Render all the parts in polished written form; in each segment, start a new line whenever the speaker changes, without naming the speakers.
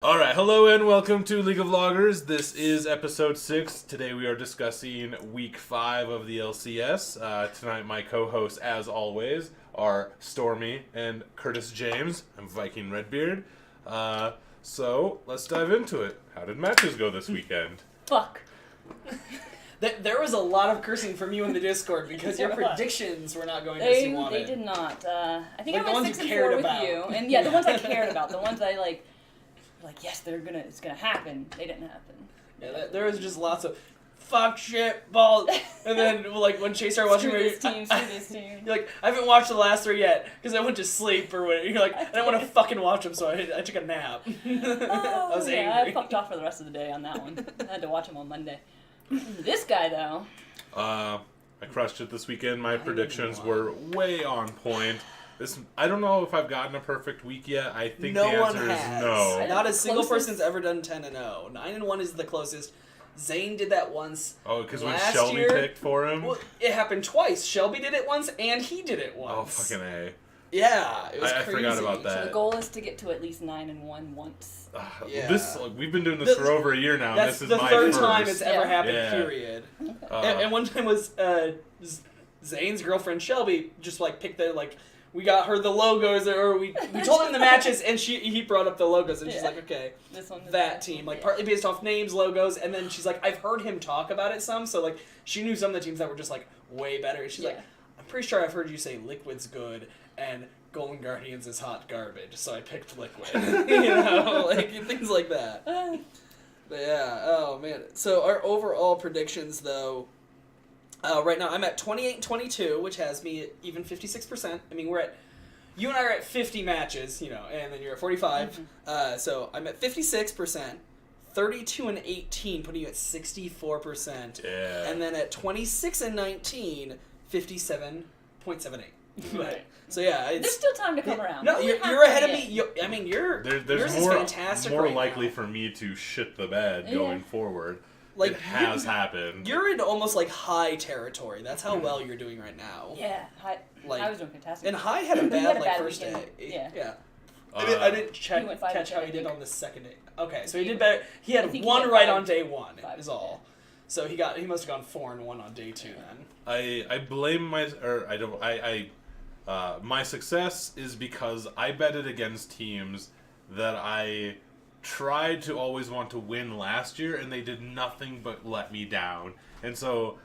Alright, hello and welcome to League of Loggers. This is episode 6. Today we are discussing week 5 of the LCS. Tonight my co-hosts, as always, are Stormy and Kurtis James. I'm Viking Redbeard. So, let's dive into it. How did matches go this weekend?
Fuck.
There was a lot of cursing from you in the Discord because your predictions were not going as you wanted.
They did not. I think
Like
I went 6-4 with you. And yeah, the ones I cared about. The ones I like, yes, it's gonna happen. They didn't happen.
Yeah, there was just lots of fuck, shit, balls. And then, like, when Chase started watching...
Screw this team.
You're like, I haven't watched the last 3 yet because I went to sleep or whatever. You're like, I don't want to fucking watch them, so I took a nap. I was angry.
I fucked off for the rest of the day on that one. I had to watch them on Monday. This guy, though.
I crushed it this weekend. My predictions were way on point. I don't know if I've gotten a perfect week yet. I think the answer is no.
Not a single person's ever done 10-0. 9-1 is the closest. Zane did that once.
Oh, because when Shelby picked for him?
Well, it happened twice. Shelby did it once, and he did it once.
Oh, fucking A.
Yeah, it was
I
crazy.
forgot about that.
So the goal is to get to at least 9-1 once.
Yeah.
We've been doing this for over a year now.
That's
this is
the
my
third
first.
time it's ever happened,
Yeah.
period. And one time was Zane's girlfriend Shelby just like picked we got her the logos, or we told him the matches, and he brought up the logos, and she's like, okay,
this one,
that team, partly based off names, logos, and then she's like, I've heard him talk about it some, so like she knew some of the teams that were just like way better. And she's like, I'm pretty sure I've heard you say Liquid's good and Golden Guardians is hot garbage, so I picked Liquid. Things like that. But yeah, oh man. So our overall predictions, though. Right now, I'm at 28-22, which has me at even 56%. I mean, you and I are at 50 matches, and then you're at 45. Mm-hmm. So I'm at 56%, 32-18, putting you at 64%.
Yeah.
And then at 26-19, 57.78.
Right.
So yeah,
there's still time to come around.
No, you're ahead of me.
There's
yours is fantastic.
More
right
likely
now.
for me to shit the bed going forward.
Like,
it has happened.
You're in almost like high territory. That's how well you're doing right now.
Yeah, I was doing fantastic.
And High had a bad first
weekend.
day. Yeah.
I
didn't catch how he did on the second day. Okay, so he did better. He had
he
one
had
right
5,
on day 1
5,
is all. So he must have gone 4-1 on day 2 then.
I blame my success is because I betted against teams that I tried to always want to win last year, and they did nothing but let me down. And so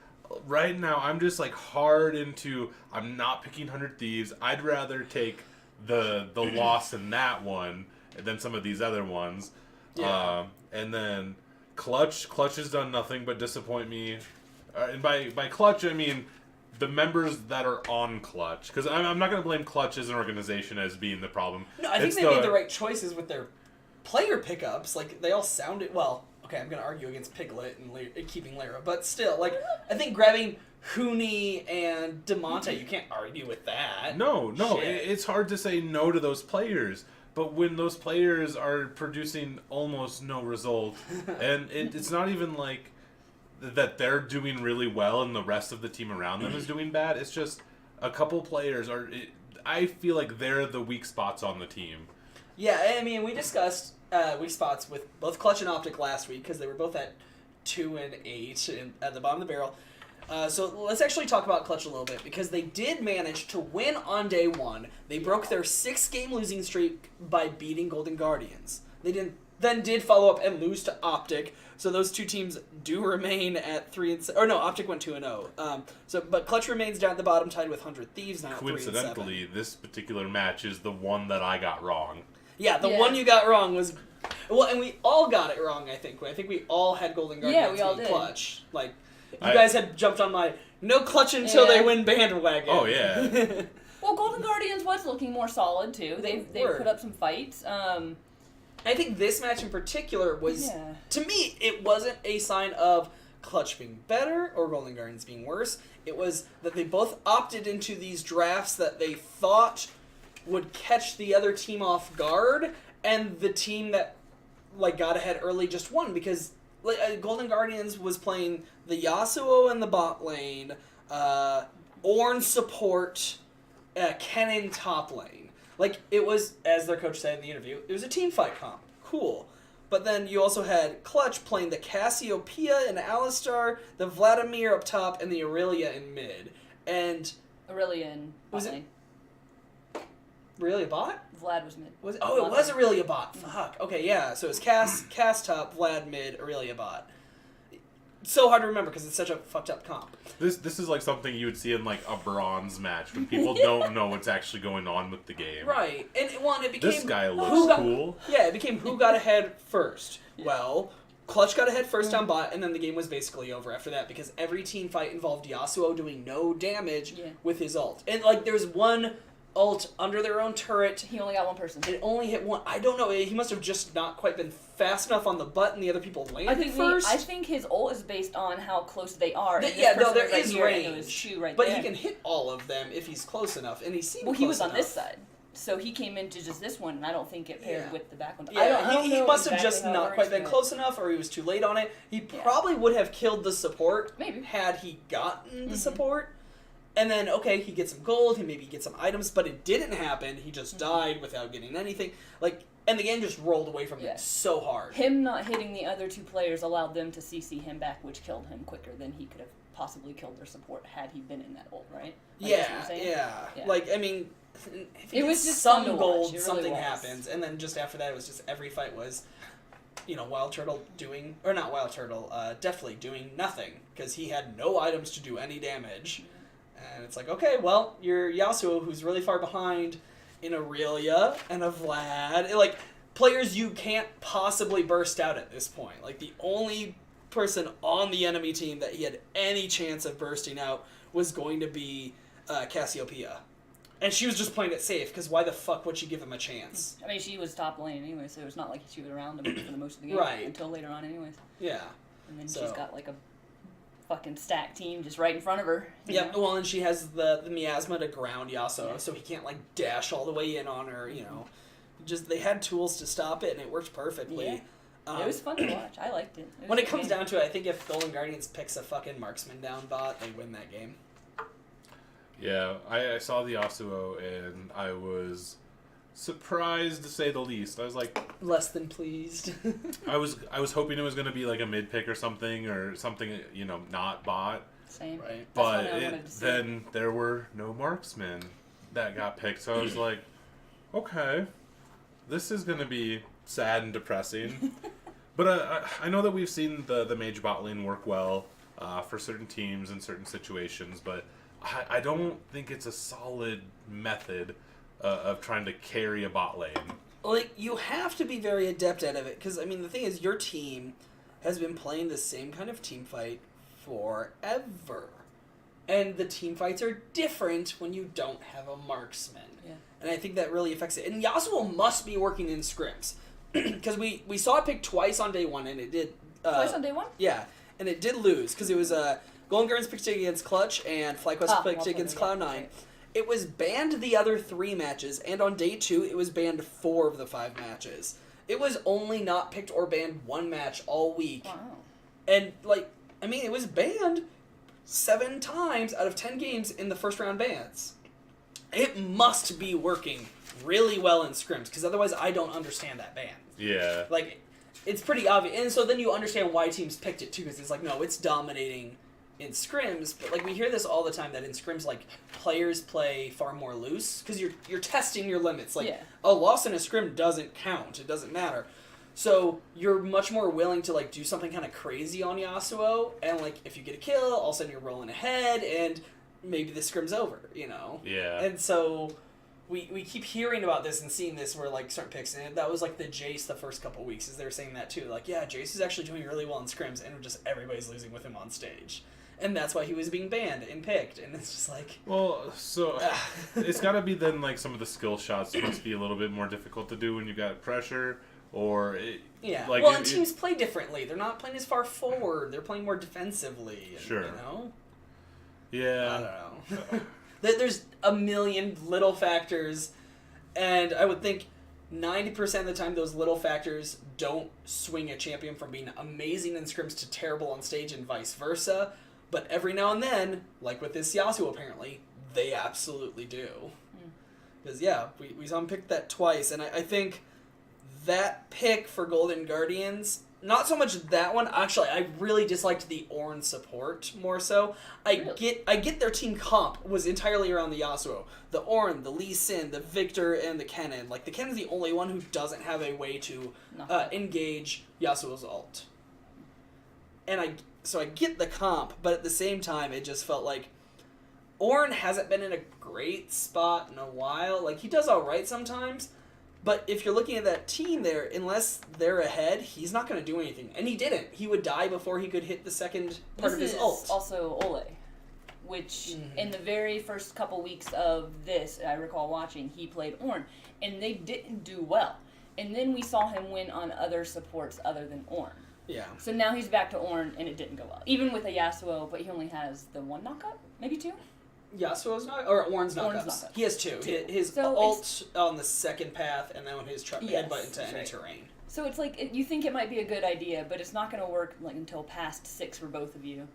right now I'm just like hard into I'm not picking 100 Thieves. I'd rather take the loss in that one than some of these other ones.
Yeah.
And then Clutch has done nothing but disappoint me. And by Clutch I mean the members that are on Clutch, because I'm not going to blame Clutch as an organization as being the problem.
No, I think they made the right choices with their player pickups. Like, they all sounded... Well, okay, I'm going to argue against Piglet and keeping Lyra, but still, like, I think grabbing Hooney and DeMonte, you can't argue with that.
No, it's hard to say no to those players. But when those players are producing almost no result, and it's not even like that they're doing really well and the rest of the team around them is doing bad. It's just a couple players I feel like they're the weak spots on the team.
Yeah, I mean, we discussed weak spots with both Clutch and OpTic last week because they were both at 2-8 at the bottom of the barrel. So let's actually talk about Clutch a little bit because they did manage to win on day 1. They broke their 6-game losing streak by beating Golden Guardians. They did follow up and lose to OpTic. So those two teams do remain at 3-7. Or no, OpTic went 2-0. But Clutch remains down at the bottom, tied with 100 Thieves now.
Coincidentally, this particular match is the one that I got wrong.
Yeah, the one you got wrong was... Well, and we all got it wrong, I think. I think we all had Golden Guardians
we all
being
did.
Clutch. Like, you guys had jumped on my no Clutch until they win bandwagon.
Oh, yeah.
Well, Golden Guardians was looking more solid, too. They put up some fights.
I think this match in particular was... Yeah. To me, it wasn't a sign of Clutch being better or Golden Guardians being worse. It was that they both opted into these drafts that they thought would catch the other team off guard, and the team that got ahead early just won because Golden Guardians was playing the Yasuo in the bot lane, Ornn support, Kennen top lane. Like, it was, as their coach said in the interview, it was a team fight comp. Cool. But then you also had Clutch playing the Cassiopeia and Alistar, the Vladimir up top, and the Aurelia in mid. And
Aurelia and
Was it-
lane.
Aurelia bot?
Vlad was mid.
It was Aurelia bot. Fuck. Okay, yeah. So it's Cass top, Vlad mid, Aurelia bot. So hard to remember because it's such a fucked up comp.
This is like something you would see in like a bronze match when people don't know what's actually going on with the game.
Right. And it became...
This guy
who
looks
got-
cool.
Yeah, it became who got ahead first. Well, Clutch got ahead first on bot, and then the game was basically over after that because every team fight involved Yasuo doing no damage with his ult. And, like, there's one ult under their own turret.
He only got one person.
It only hit one. I don't know. He must have just not quite been fast enough on the button. The other people landed first.
I think his ult is based on how close they are.
There is range. But he can hit all of them if he's close enough, and he seemed
Well, he was
close
on this
enough.
side. So he came into just this one, and I don't think it paired with the back one.
Yeah,
I
he
don't
must
know
have just
exactly how it
not
works,
quite been
but-
close enough, or he was too late on it. He probably would have killed the support
Maybe.
had he gotten the support. And then, okay, he gets some gold, he maybe gets some items, but it didn't happen. He just died without getting anything. And the game just rolled away from him so hard.
Him not hitting the other two players allowed them to CC him back, which killed him quicker than he could have possibly killed their support had he been in that ult, right? That's what I'm saying?
Yeah. Like, I mean, if he
It was
gets
just
some
fun to watch.
gold,
It really
something
was.
happens. And then just after that, it was just every fight was, Wild Turtle doing, or not Wild Turtle, definitely doing nothing, because he had no items to do any damage. And it's like, okay, well, you're Yasuo, who's really far behind in Aurelia and a Vlad. Like, players you can't possibly burst out at this point. Like, the only person on the enemy team that he had any chance of bursting out was going to be Cassiopeia. And she was just playing it safe, because why the fuck would she give him a chance?
I mean, she was top lane anyway, so it's not like she was around him for the most of the game.
Right.
Until later on anyways.
Yeah.
And then
So-
she's got like a fucking stack team just right in front of her. you
Yep,
know?
well, and she has the miasma to ground Yasuo, so he can't, like, dash all the way in on her, Just, they had tools to stop it, and it worked perfectly.
Yeah. It was fun to watch. I liked it.
When it comes down to it, I think if Golden Guardians picks a fucking marksman down bot, they win that game.
Yeah, I saw the Yasuo and I was surprised to say the least. I was like,
Less than pleased.
I was hoping it was gonna be like a mid pick or something not bot.
Same.
Right.
But
what I wanted to see.
then there were no marksmen that got picked, so I was like, okay, this is gonna be sad and depressing. But I know that we've seen the mage bot lane work well for certain teams in certain situations, but I don't think it's a solid method of trying to carry a bot lane.
Like, you have to be very adept at it, because, I mean, the thing is, your team has been playing the same kind of team fight forever. And the team fights are different when you don't have a marksman.
Yeah.
And I think that really affects it. And Yasuo must be working in scrims. Because we saw it pick twice on day one, and it did...
Twice on day one?
Yeah, and it did lose, because it was Golden Guardians picked against Clutch, and FlyQuest picked against Cloud9.
Right.
It was banned the other 3 matches, and on day 2, it was banned 4 of the 5 matches. It was only not picked or banned 1 match all week.
Wow.
And, it was banned 7 times out of 10 games in the first round bans. It must be working really well in scrims, because otherwise I don't understand that ban.
Yeah.
It's pretty obvious. And so then you understand why teams picked it, too, because it's like, no, it's dominating in scrims, but we hear this all the time that in scrims players play far more loose because you're testing your limits. A loss in a scrim doesn't count; it doesn't matter. So you're much more willing to do something kind of crazy on Yasuo, and if you get a kill, all of a sudden you're rolling ahead, and maybe the scrim's over.
Yeah.
And so we keep hearing about this and seeing this where certain picks, and that was the Jace the first couple weeks, is they were saying that too. Jace is actually doing really well in scrims, and just everybody's losing with him on stage. And that's why he was being banned and picked, and it's just
Well, so it's got to be then some of the skill shots must be a little bit more difficult to do when you got pressure, or
yeah.
and
teams play differently. They're not playing as far forward. They're playing more defensively. And,
Sure.
I
Yeah.
don't know. There's a million little factors, and I would think 90% of the time those little factors don't swing a champion from being amazing in scrims to terrible on stage and vice versa. But every now and then, like with this Yasuo apparently, they absolutely do. Because, we saw him pick that twice, and I think that pick for Golden Guardians, not so much that one. Actually, I really disliked the Ornn support more so. I get their team comp was entirely around the Yasuo. The Ornn, the Lee Sin, the Victor, and the Kennen. Like, the Kennen's the only one who doesn't have a way to engage Yasuo's ult. And I get the comp, but at the same time, it just felt like Ornn hasn't been in a great spot in a while. Like, he does alright sometimes, but if you're looking at that team there, unless they're ahead, he's not going to do anything. And he didn't. He would die before he could hit the second part of his ult.
This is also Ole, which in the very first couple weeks of this, I recall watching, he played Ornn, and they didn't do well. And then we saw him win on other supports other than Ornn.
Yeah.
So now he's back to Ornn, and it didn't go well. Even with a Yasuo, but he only has the one knockup? Maybe two?
Yasuo's not, or Ornn's knockups.
knockups.
He has two. His ult on the second path, and then when his headbutt into any terrain.
So it's like, you think it might be a good idea, but it's not going to work like until past 6 for both of you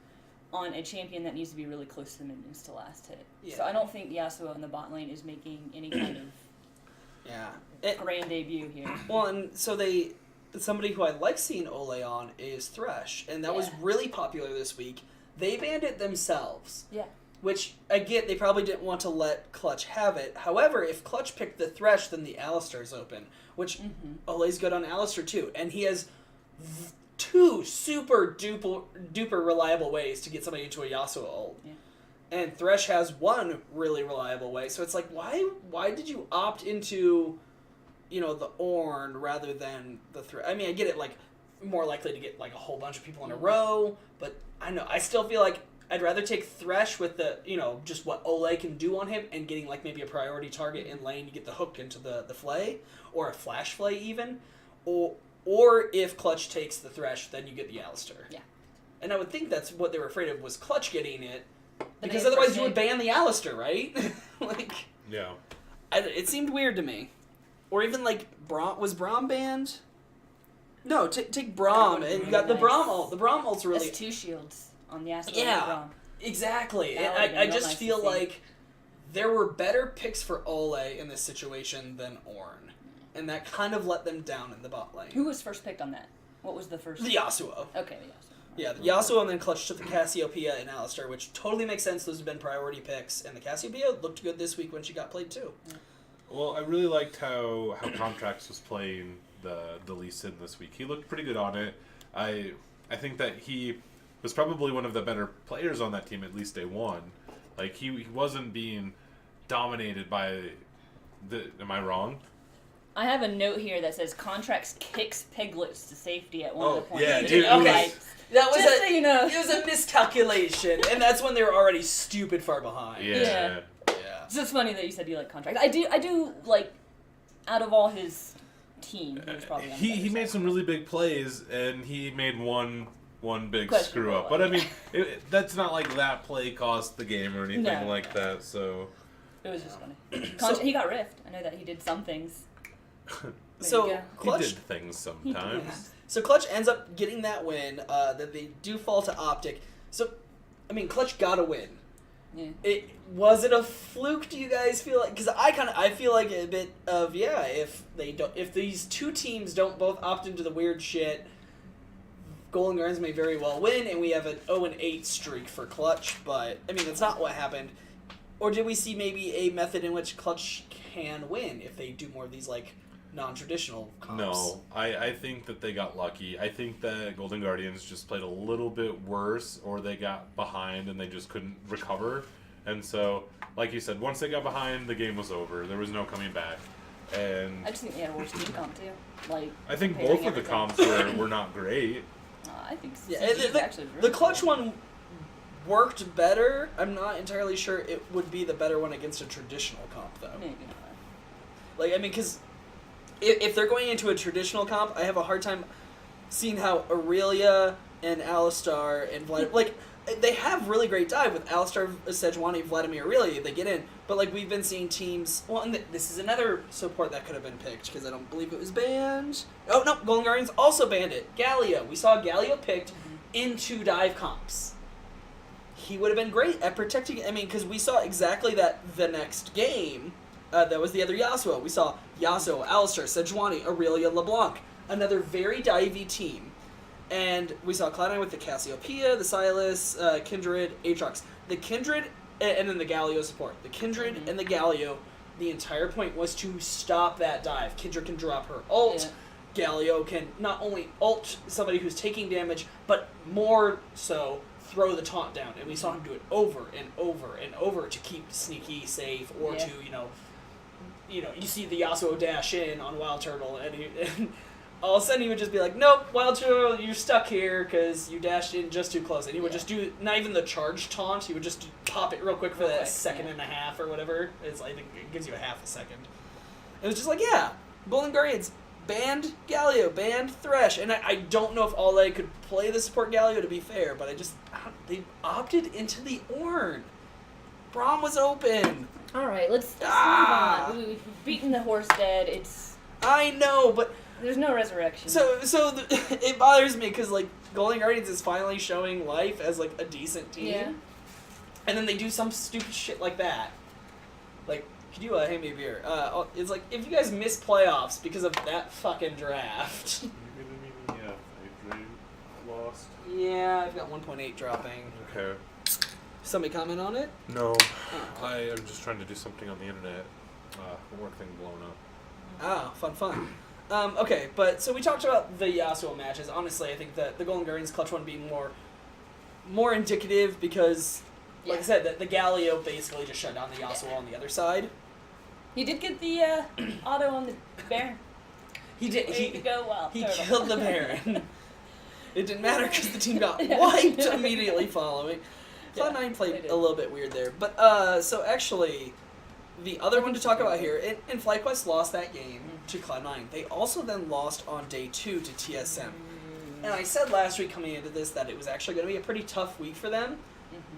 on a champion that needs to be really close to the minions to last hit. Yeah. So I don't think Yasuo in the bot lane is making any kind of grand debut here. Well,
and so somebody who I like seeing Ole on is Thresh, and that was really popular this week. They banned it themselves.
Yeah.
Which, I get, they probably didn't want to let Clutch have it. However, if Clutch picked the Thresh, then the Alistar's open. Which, Ole's good on Alistar too. And he has 2 super duper reliable ways to get somebody into a Yasuo ult. Yeah. And Thresh has 1 really reliable way. So it's like, why did you opt into, the Ornn rather than the Thresh? I mean, I get it, like, more likely to get, like, a whole bunch of people in a row. But, I know, I still feel like I'd rather take Thresh with the, just what Ole can do on him and getting, like, maybe a priority target in lane to get the hook into the flay, or a flash flay even, or if Clutch takes the Thresh, then you get the Alistar.
Yeah.
And I would think that's what they were afraid of, was Clutch getting it, because otherwise you would ban the Alistar, right?
Yeah.
It seemed weird to me. Or even, like, was Braum banned? No, take Braum, and you got the Braum ult. The Braum ult's really...
That's 2 shields on the Yasuo.
Yeah, exactly. And I just feel like there were better picks for Ole in this situation than Ornn. And that kind of let them down in the bot lane.
Who was first picked on that? What was the first?
The Yasuo.
Okay, the Yasuo.
Yeah, the Yasuo, and then Clutch took the Cassiopeia and Alistar, which totally makes sense. Those have been priority picks. And the Cassiopeia looked good this week when she got played too. Yeah.
Well, I really liked how Contracts was playing the Lee Sin this week. He looked pretty good on it. I think that he was probably one of the better players on that team, at least day one. Like, he wasn't being dominated by the... Am I wrong?
I have a note here that says Contracts kicks Piglets to safety at one of the points.
Yeah, dude.
Okay. That was
Just so you know.
It was a miscalculation, and that's when they were already stupid far behind.
Yeah.
It's just funny that you said you like Contracts. I do like, out of all his team, he was probably on the
he made some really big plays, and he made one big screw up.
One.
But I mean, that's not like that play cost the game or anything like that. So
it was just funny. He got riffed. I know that he did some things.
So Clutch
he did things sometimes.
So Clutch ends up getting that win. That they do fall to OpTic. So, I mean, Clutch got a win. Yeah. Was it a fluke? Do you guys feel like? Because I feel like a bit of if these 2 teams don't both opt into the weird shit, Golden Guardians may very well win, and we have an 0-8 streak for Clutch. But I mean, that's not what happened. Or did we see maybe a method in which Clutch can win if they do more of these like non-traditional comps?
No, I think that they got lucky. I think that Golden Guardians just played a little bit worse, or they got behind and they just couldn't recover. And so, like you said, once they got behind, the game was over. There was no coming back. And
I just think they had a worse team comp too. Like,
I think both of the comps were not great.
I think so.
Yeah, the Clutch one worked better. I'm not entirely sure it would be the better one against a traditional comp, though.
Maybe not.
Like, I mean, because if they're going into a traditional comp, I have a hard time seeing how Aurelia and Alistar and Vladimir... like, they have really great dive with Alistar, Sejuani, Vladimir, Aurelia. They get in. But, like, we've been seeing teams... Well, and this is another support that could have been picked, because I don't believe it was banned. Oh, no, Golden Guardians also banned it. Galio. We saw Galio picked into dive comps. He would have been great at protecting... I mean, because we saw exactly that the next game, That was the other Yasuo. We saw Yasuo, Alistar, Sejuani, Aurelia, LeBlanc. Another very divey team. And we saw Cloud9 with the Cassiopeia, the Sylas, Kindred, Aatrox. The Kindred, and then the Galio support. The Kindred and the Galio, the entire point was to stop that dive. Kindred can drop her ult. Yeah. Galio can not only ult somebody who's taking damage, but more so throw the taunt down. And we saw him do it over and over and over to keep Sneaky safe, or to, you see the Yasuo dash in on Wild Turtle, and all of a sudden he would just be like, nope, Wild Turtle, you're stuck here because you dashed in just too close. And he would just do, not even the charge taunt, he would just pop it real quick for that second and a half or whatever. I think it gives you a half a second. It was just like, yeah, Golden Guardians banned Galio, banned Thresh, and I don't know if All could play the support Galio, to be fair, but they opted into the Ornn. Braum was open.
All right, let's move on. We've beaten the horse dead.
I know, but
there's no resurrection.
So it bothers me because like Golden Guardians is finally showing life as like a decent team, and then they do some stupid shit like that. Like, could you hand me a beer? It's like, if you guys miss playoffs because of that fucking draft.
Lost.
Yeah, I've got 1.8 dropping.
Okay.
Somebody comment on it?
No. I am just trying to do something on the internet. Work thing blown up.
Fun. Okay, but so we talked about the Yasuo matches. Honestly, I think that the Golden Guardians clutch one being more indicative because, like I said, the Galio basically just shut down the Yasuo on the other side.
He did get the auto on the Baron.
He did.
He
killed the Baron. It didn't matter because the team got wiped immediately following. Cloud9 played a little bit weird there. But, so actually, the other one to talk about here, and FlyQuest lost that game to Cloud9. They also then lost on day 2 to TSM. And I said last week coming into this that it was actually going to be a pretty tough week for them.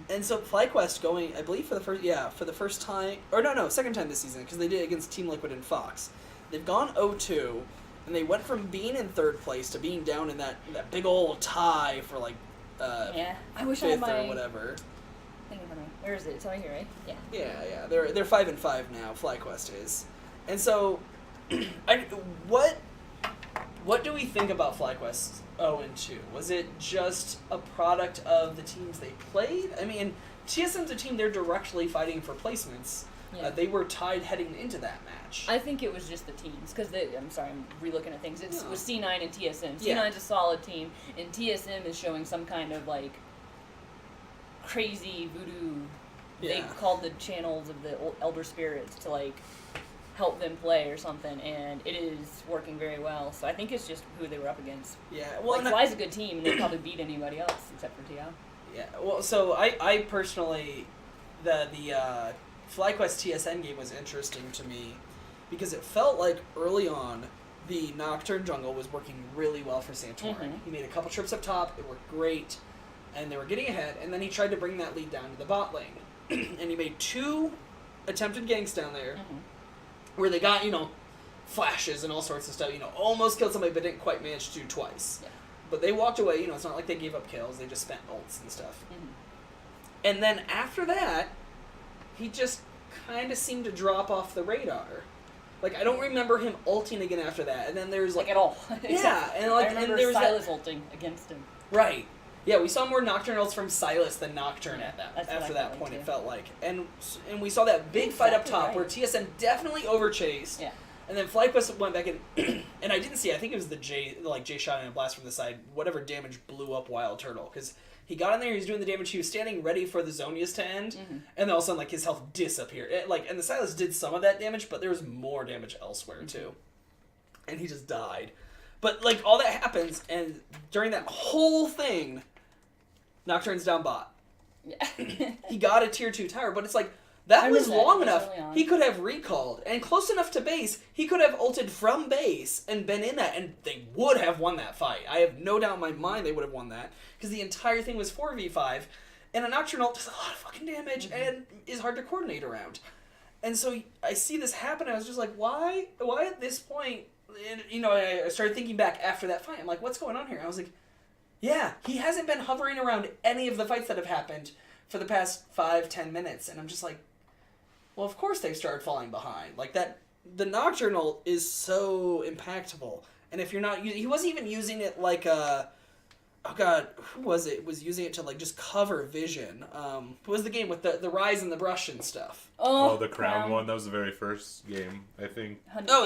And so FlyQuest going, I believe for the first time, or second time this season, because they did it against Team Liquid and Fox. They've gone 0-2, and they went from being in third place to being down in that big old tie for like
I wish I had my
or whatever.
Where is it? It's right here, right?
Yeah. They're 5-5 now. FlyQuest is, and so, what do we think about FlyQuest 0-2? Was it just a product of the teams they played? I mean, TSM's a team they're directly fighting for placements. Yeah. They were tied heading into that match.
I think it was just the teams, because I'm re-looking at things. It was C9 and TSM. C9's a solid team, and TSM is showing some kind of, like, crazy voodoo. They called the channels of the Elder Spirits to, like, help them play or something, and it is working very well. So I think it's just who they were up against. Yeah, well, like, Fly's a good team, and they probably beat anybody else except for TI.
Yeah, well, so I personally, the FlyQuest TSN game was interesting to me because it felt like early on the Nocturne jungle was working really well for Santorin. He made a couple trips up top, it worked great, and they were getting ahead, and then he tried to bring that lead down to the bot lane. And he made 2 attempted ganks down there where they got, flashes and all sorts of stuff, almost killed somebody but didn't quite manage to do twice. Yeah. But they walked away, it's not like they gave up kills, they just spent ults and stuff. And then after that, he just kind of seemed to drop off the radar. Like, I don't remember him ulting again after that. And then there's like
at all.
Yeah, and like
I remember
and there was
Sylas ulting against him.
Right. Yeah, we saw more Nocturne ults from Sylas than Nocturne after that point, it felt like. And we saw that big fight up top where TSM definitely overchased. Yeah. And then FlyQuest went back in, and I didn't see, I think it was the J shot and a blast from the side, whatever damage blew up Wild Turtle. Because he got in there, he was doing the damage, he was standing ready for the Zonias to end, and then all of a sudden, like, his health disappeared. And the Sylas did some of that damage, but there was more damage elsewhere, too. And he just died. But, like, all that happens, and during that whole thing, Nocturne's down bot. Yeah. He got a tier 2 tower, but it's like, that was long enough. He could have recalled, and close enough to base, he could have ulted from base and been in that, and they would have won that fight. I have no doubt in my mind they would have won that, because the entire thing was 4v5, and a Nocturne ult does a lot of fucking damage, and is hard to coordinate around. And so I see this happen, and I was just like, why at this point? And, I started thinking back after that fight. I'm like, what's going on here? I was like, yeah, he hasn't been hovering around any of the fights that have happened for the past 5-10 minutes, and I'm just like, Well, of course they started falling behind. Like that, the Nocturnal is so impactful. And if you're not, he wasn't even using it like a, oh god, who was it? Was using it to like just cover vision. What was the game with the rise and the brush and stuff?
Oh, the Crown one. That was the very first game, I think.
So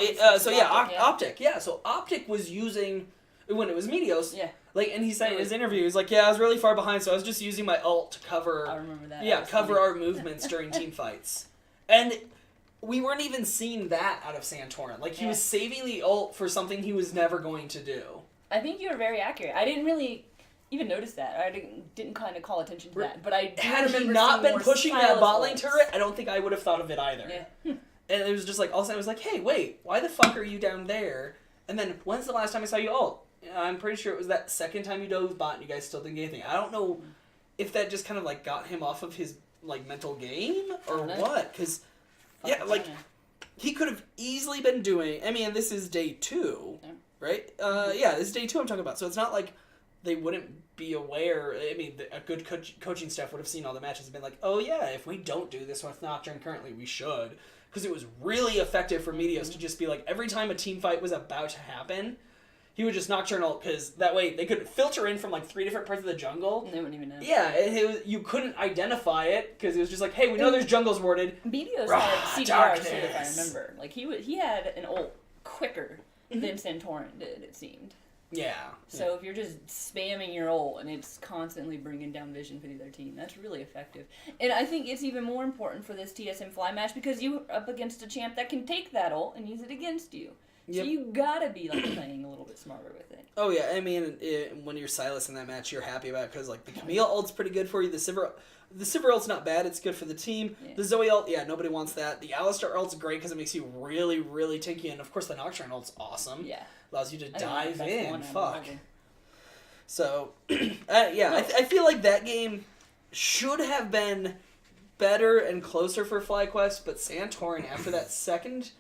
yeah, OpTic. Yeah, so OpTic was using when it was Meteos.
Yeah.
Like, and he said in his interview, he was like, "Yeah, I was really far behind, so I was just using my ult to cover."
I remember that.
Yeah, cover our movements during team fights, and we weren't even seeing that out of Santorin. Like, he was saving the ult for something he was never going to do.
I think you were very accurate. I didn't really even notice that. I didn't kind of call attention to that. But I do
had he
remember
not been pushing that bot lane
ults.
turret, I don't think I would have thought of it either.
Yeah.
And it was just like, all of a sudden, I was like, "Hey, wait, why the fuck are you down there?" And then, when's the last time I saw you ult? I'm pretty sure it was that second time you dove bot and you guys still didn't get anything. I don't know if that just kind of like got him off of his like mental game or what. Because, yeah, like, he could have easily been doing, I mean, this is day 2, right? Yeah, this is day 2 I'm talking about. So it's not like they wouldn't be aware. I mean, a good coaching staff would have seen all the matches and been like, "Oh yeah, if we don't do this with Nocturne currently, we should." Because it was really effective for Meteos to just be like, every time a team fight was about to happen, he would just Nocturnal, because that way they could filter in from like 3 different parts of the jungle.
And they wouldn't even know.
Yeah, you couldn't identify it, because it was just like, "Hey, we know there's jungles warded."
Meteos had CDR too, if I remember. Like, he had an ult quicker than Santorin did, it seemed.
Yeah.
So if you're just spamming your ult and it's constantly bringing down vision for the other team, that's really effective. And I think it's even more important for this TSM Fly match because you're up against a champ that can take that ult and use it against you. So you gotta be like playing a little bit smarter with it.
Oh yeah, I mean, when you're Silas in that match, you're happy about it because like the Camille ult's pretty good for you. The Sivir ult's not bad; it's good for the team. Yeah. The Zoe ult, yeah, nobody wants that. The Alistar ult's great because it makes you really, really tanky, and of course the Nocturne ult's awesome.
Yeah,
allows you to dive in. Fuck.
So,
I feel like that game should have been better and closer for FlyQuest, but Santorin after that second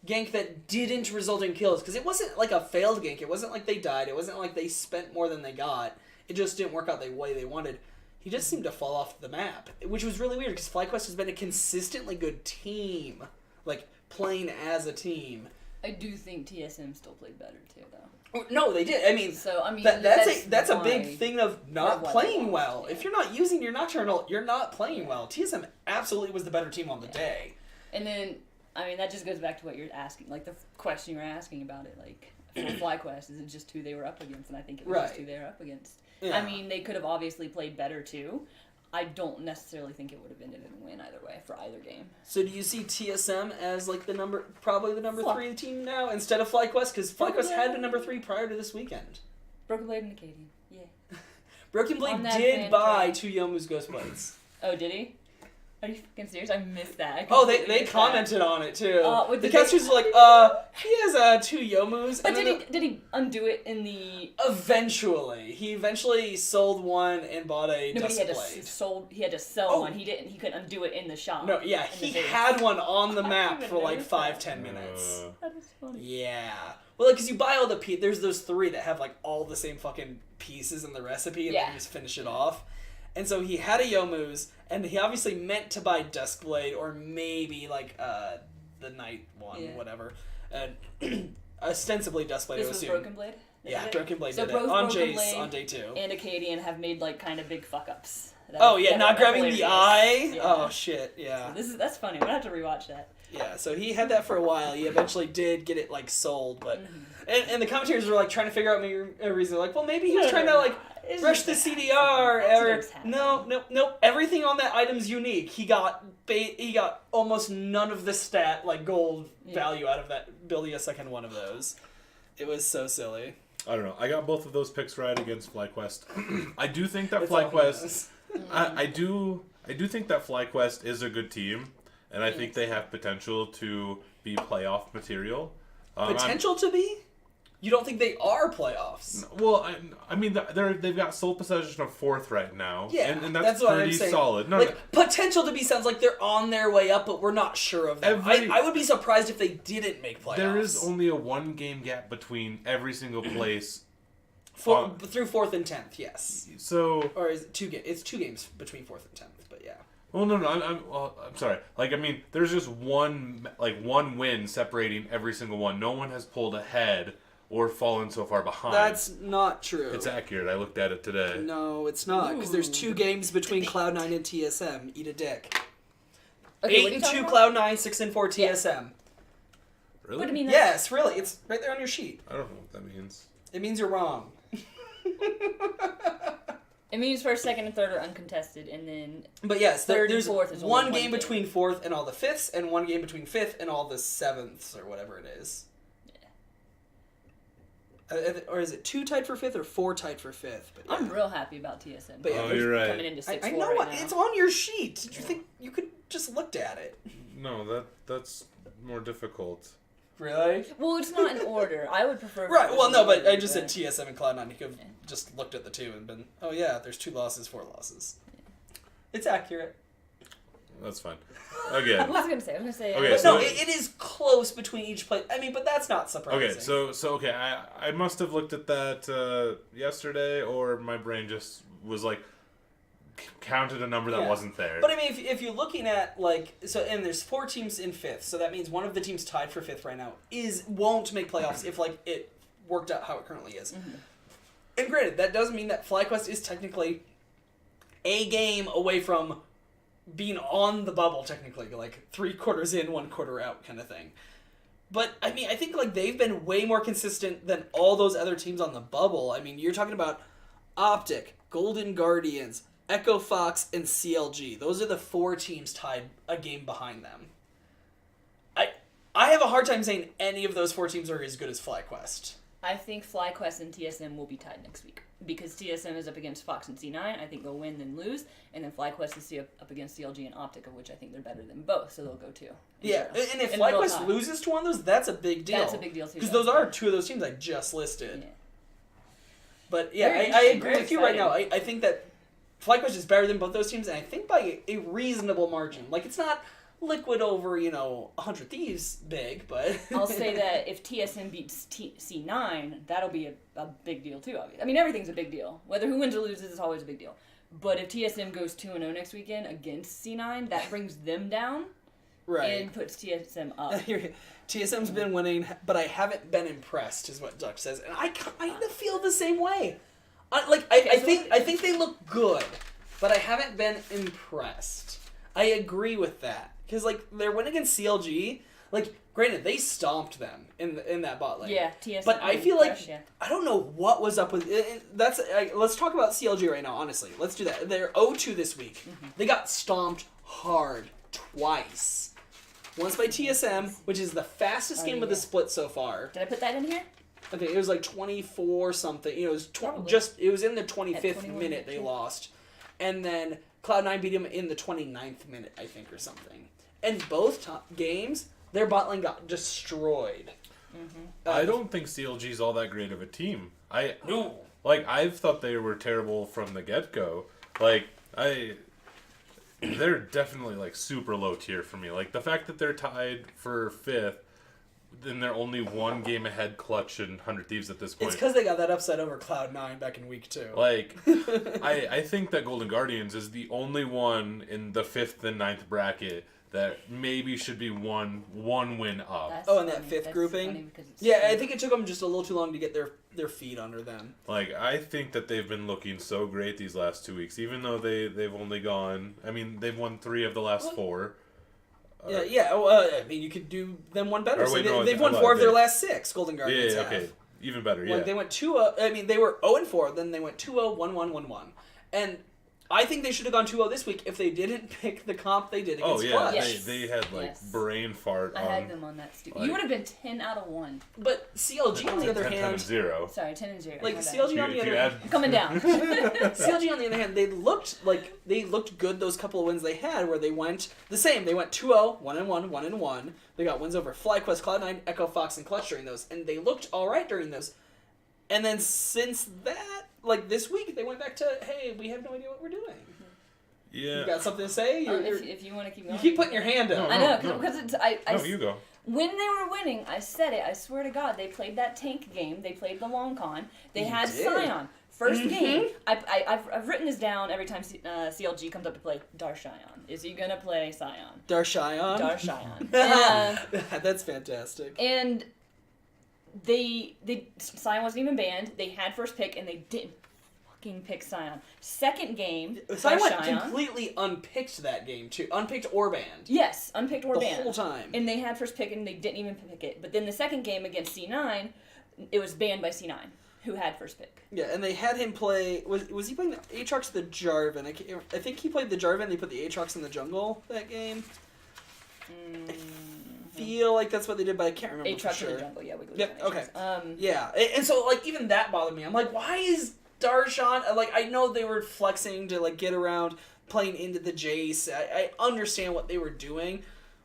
gank that didn't result in kills, because it wasn't like a failed gank, it wasn't like they died, it wasn't like they spent more than they got, it just didn't work out the way they wanted. He just seemed to fall off the map, which was really weird, because FlyQuest has been a consistently good team, like, playing as a team.
I do think TSM still played better, too, though.
No, they did. I mean, that's a big thing of not playing well. Yeah. If you're not using your Nocturnal, you're not playing well. TSM absolutely was the better team on the day.
And then, I mean, that just goes back to what you're asking, like the question you were asking about it, like, for FlyQuest, is it just who they were up against? And I think it was just who they were up against. Yeah. I mean, they could have obviously played better, too. I don't necessarily think it would have ended in a win either way for either game.
So do you see TSM as like probably the number 3 team now instead of FlyQuest? Because FlyQuest had the number 3 prior to this weekend.
Broken Blade and Acadian, yeah.
Broken Blade did buy 2 Yomu's Ghost Blades.
Oh, did he? Are you fucking serious? I missed that.
They commented on it too. The casters were like, he has 2 Yomus.
But did he undo it in the?
Eventually, he sold one and bought a Dusk Blade.
He had to sell one. He didn't. He couldn't undo it in the shop.
No, yeah, he had one on the map for like 5-10 minutes.
That is funny.
Yeah. Well, because you buy all the there's those 3 that have like all the same fucking pieces in the recipe, and then you just finish it off. And so he had a Yomu's, and he obviously meant to buy Duskblade or maybe like the Night one, whatever. And ostensibly Duskblade.
This was Broken Blade.
Broken Blade did it on Jace on day 2.
And Acadian have made like kind of big fuck ups.
Not grabbing the eye. Yeah. Oh shit, yeah.
So that's funny. We'll have to rewatch that.
Yeah, so he had that for a while. He eventually did get it like sold, but and the commentators were like trying to figure out a reason. Like, well, maybe he was trying to like rush the CDR. Nope. Everything on that item's unique. He got almost none of the stat like gold value out of that building a second one of those. It was so silly.
I don't know. I got both of those picks right against FlyQuest. I do think that FlyQuest. I do think that FlyQuest is a good team. And I think they have potential to be playoff material.
Potential to be? You don't think they are playoffs?
Well, I mean, they've got sole possession of 4th right now.
Yeah,
and that's pretty solid. No,
potential to be sounds like they're on their way up, but we're not sure of them. I would be surprised if they didn't make playoffs.
There is only a 1-game gap between every single place.
Through 4th and 10th, yes.
So,
or is it 2 games? It's 2 games between 4th and 10th, but yeah.
Well, no, I'm sorry. Like, I mean, there's just one win separating every single one. No one has pulled ahead or fallen so far behind.
That's not true.
It's accurate. I looked at it today.
No, it's not, because there's 2 games between Cloud9 and TSM. Eat a dick.
Okay,
8-2 Cloud9, 6-4 TSM.
Really?
What do you mean?
Yes, really. It's right there on your sheet.
I don't know what that means.
It means you're wrong.
It means first, second, and third are uncontested, and then
But yes,
third
there's
and fourth is
one
only
game
one
between 4th and all the 5ths, and one game between 5th and all the 7ths, or whatever it is. Or is it 2 tied for 5th or 4 tied for 5th? But yeah.
I'm real happy about TSM.
But yeah,
Oh, you're right.
Coming into 6-4
I know
right
what
now.
it's on your sheet. Did you think you could just looked at it?
No, that's more difficult.
Really?
Well, it's not in order. I would prefer. if
Right.
it was
Well,
in
no, but
order,
I just said TSM and Cloud9. You could have just looked at the 2 and been, oh yeah, there's 2 losses, 4 losses. It's accurate.
That's fine.
I
Again.
was gonna say.
Okay,
But
so-
no, it is close between each play. I mean, but that's not surprising.
Okay, so okay, I must have looked at that yesterday, or my brain just was like counted a number that
Yeah.
wasn't there.
But I mean, if you're looking at and there's 4 teams in 5th, so that means one of the teams tied for 5th right now won't make playoffs if it worked out how it currently is.
Mm-hmm.
And granted, that does mean that FlyQuest is technically a game away from being on the bubble, technically, like 3 quarters in, 1 quarter out kind of thing. But I mean, I think they've been way more consistent than all those other teams on the bubble. I mean, you're talking about OpTic, Golden Guardians, Echo Fox, and CLG. Those are the 4 teams tied a game behind them. I have a hard time saying any of those 4 teams are as good as FlyQuest.
I think FlyQuest and TSM will be tied next week because TSM is up against Fox and C9. I think they'll win then lose, and then FlyQuest is up against CLG and OpTic, of which I think they're better than both, so they'll go 2.
Yeah, and if
In real
FlyQuest
time.
loses to one of those, that's a big deal.
That's a big deal, too.
Because those are 2 of those teams I just listed.
Yeah.
But yeah,
Very
I
interesting,
agree
very
with you right now.
exciting.
I think that FlyQuest is better than both those teams, and I think by a reasonable margin. Like, it's not Liquid over, 100 Thieves big, but...
I'll say that if TSM beats C9, that'll be a big deal too, obviously. I mean, everything's a big deal. Whether who wins or loses is always a big deal. But if TSM goes 2-0 next weekend against C9, that brings them down
Right.
and puts TSM up.
TSM's been winning, but I haven't been impressed, is what Duck says. And I kind of feel the same way. I think they look good, but I haven't been impressed. I agree with that. Because, they're winning against CLG. Granted, they stomped them in that bot lane.
Yeah, TSM.
But I feel like,
yeah.
I don't know what was up with... let's talk about CLG right now, honestly. Let's do that. They're 0-2 this week.
Mm-hmm.
They got stomped hard twice. Once by TSM, which is the fastest game of the split so far.
Did I put that in here?
I think it was 24 something. It was
Probably.
it was in the 25th
21
minute they
yeah.
lost. And then Cloud9 beat them in the 29th minute, I think, or something. And both games, their bot lane got destroyed.
Mm-hmm.
I don't think CLG's all that great of a team.
No.
I've thought they were terrible from the get-go. They're definitely super low tier for me. The fact that they're tied for 5th, then they're only 1 game ahead Clutch and 100 Thieves at this point.
It's because they got that upset over Cloud9 back in week 2.
I think that Golden Guardians is the only one in the 5th and 9th bracket that maybe should be one win up.
That's
Oh, in that
funny.
5th
That's
grouping?
funny because it's
Yeah, I think it took them just a little too long to get their feet under them.
I think that they've been looking so great these last 2 weeks, even though they've only gone. I mean, they've won 3 of the last 4.
Yeah. Well, I mean, you could do them one better.
Or wait, no,
they've won
I
4 of
lied.
their last 6. Golden Guardians
Yeah,
have.
okay, even better. Yeah,
They went 2-0. I mean, they were 0-4. Then they went 2-0, 1-1, 1-1. And I think they should have gone 2-0 this week if they didn't pick the comp they did against Clutch.
Yes.
they had
Yes.
brain fart.
I had them on that stupid. You would have been 10 out of 1.
But CLG on the other
10
hand,
and 0.
Sorry, 10 and 0.
like
My bad.
CLG on the other hand,
I'm coming down.
CLG on the other hand, they looked good those couple of wins they had where they went the same. They went 2-0, 1-1, 1-1. They got wins over FlyQuest, Cloud9, Echo Fox, and Clutch during those, and they looked all right during those. And then since that, this week, they went back to, hey, we have no idea what we're doing.
Yeah.
You got something to say?
If you want to keep going.
You keep putting your hand up.
No.
I know, because it's...
No, you go.
When they were winning, I said it. I swear to God, they played that tank game. They played the long con. They had Scion. First game. I've written this down every time CLG comes up to play Darshion. Is he gonna play Scion?
Darshion?
Darshion.
That's fantastic.
And Scion wasn't even banned. They had first pick and they didn't fucking pick Scion. Second game,
Scion went completely unpicked that game too. Unpicked or banned.
Yes, unpicked or banned.
The whole time.
And they had first pick and they didn't even pick it. But then the second game against C9, it was banned by C9, who had first pick.
Yeah, and they had him play. Was he playing the Aatrox or the Jarvan? I think he played the Jarvan. They put the Aatrox in the jungle that game. I feel like that's what they did, but I can't remember
Aatrox
for sure.
in the jungle, yeah.
Yep. Okay. Yeah, and so like even that bothered me. I'm like, why is Darshan? Like, I know they were flexing to like get around playing into the Jace. I understand what they were doing,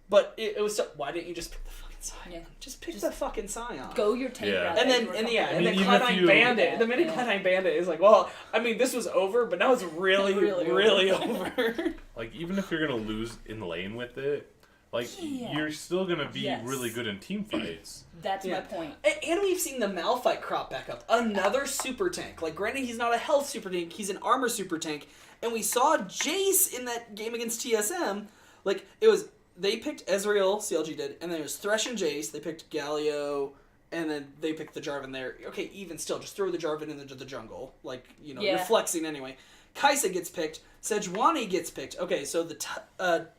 but it was so, why didn't you just pick the fucking Scion? Yeah. Just pick the fucking Scion.
Go your tank route.
And then Cloud9 banned it. The minute Cloud9 banned it, it's like, well, I mean, this was over, but now it's really, really over.
Like, even if you're gonna lose in lane with it, like, you're still gonna be really good in team fights.
That's my point.
And we've seen the Malphite crop back up. Another super tank. Like, granted, he's not a health super tank, he's an armor super tank. And we saw Jace in that game against TSM. Like, it was, they picked Ezreal, CLG did, and then it was Thresh and Jace. They picked Galio, and then they picked the Jarvan there. Okay, even still, just throw the Jarvan into the jungle. Like, you know, you're flexing anyway. Kai'Sa gets picked. Sejuani gets picked. Okay, so the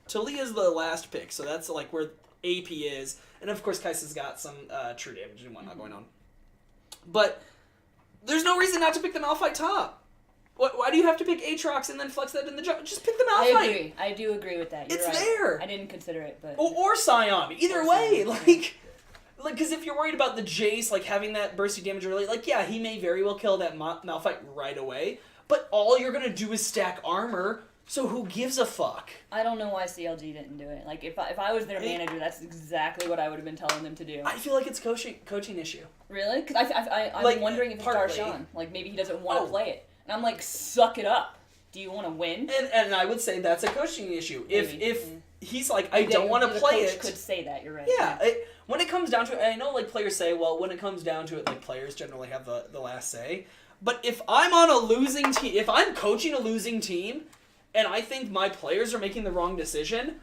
Talia's the last pick, so that's like where AP is. And of course, Kai'Sa's got some true damage and whatnot going on. But there's no reason not to pick the Malphite top. Why do you have to pick Aatrox and then flex that in the jungle? Just pick the Malphite.
I agree. I do agree with that. You're
it's
right.
there.
I didn't consider it, but
or Scion. Either way, like, because if you're worried about the Jace, like having that bursty damage early, like yeah, he may very well kill that Malphite right away. But all you're gonna do is stack armor, so who gives a fuck?
I don't know why CLG didn't do it. Like, if I was their manager, that's exactly what I would have been telling them to do.
I feel like it's coaching issue.
Really? Because I'm like, wondering if it's Darshan. Like, maybe he doesn't want to play it. And I'm like, suck it up. Do you want to win?
And I would say that's a coaching issue. If he's like, I don't want to play it.
Could say that, you're right.
Yeah. When it comes down to it, I know like players say, well, when it comes down to it, like players generally have the last say. But if I'm on a losing team, if I'm coaching a losing team, and I think my players are making the wrong decision,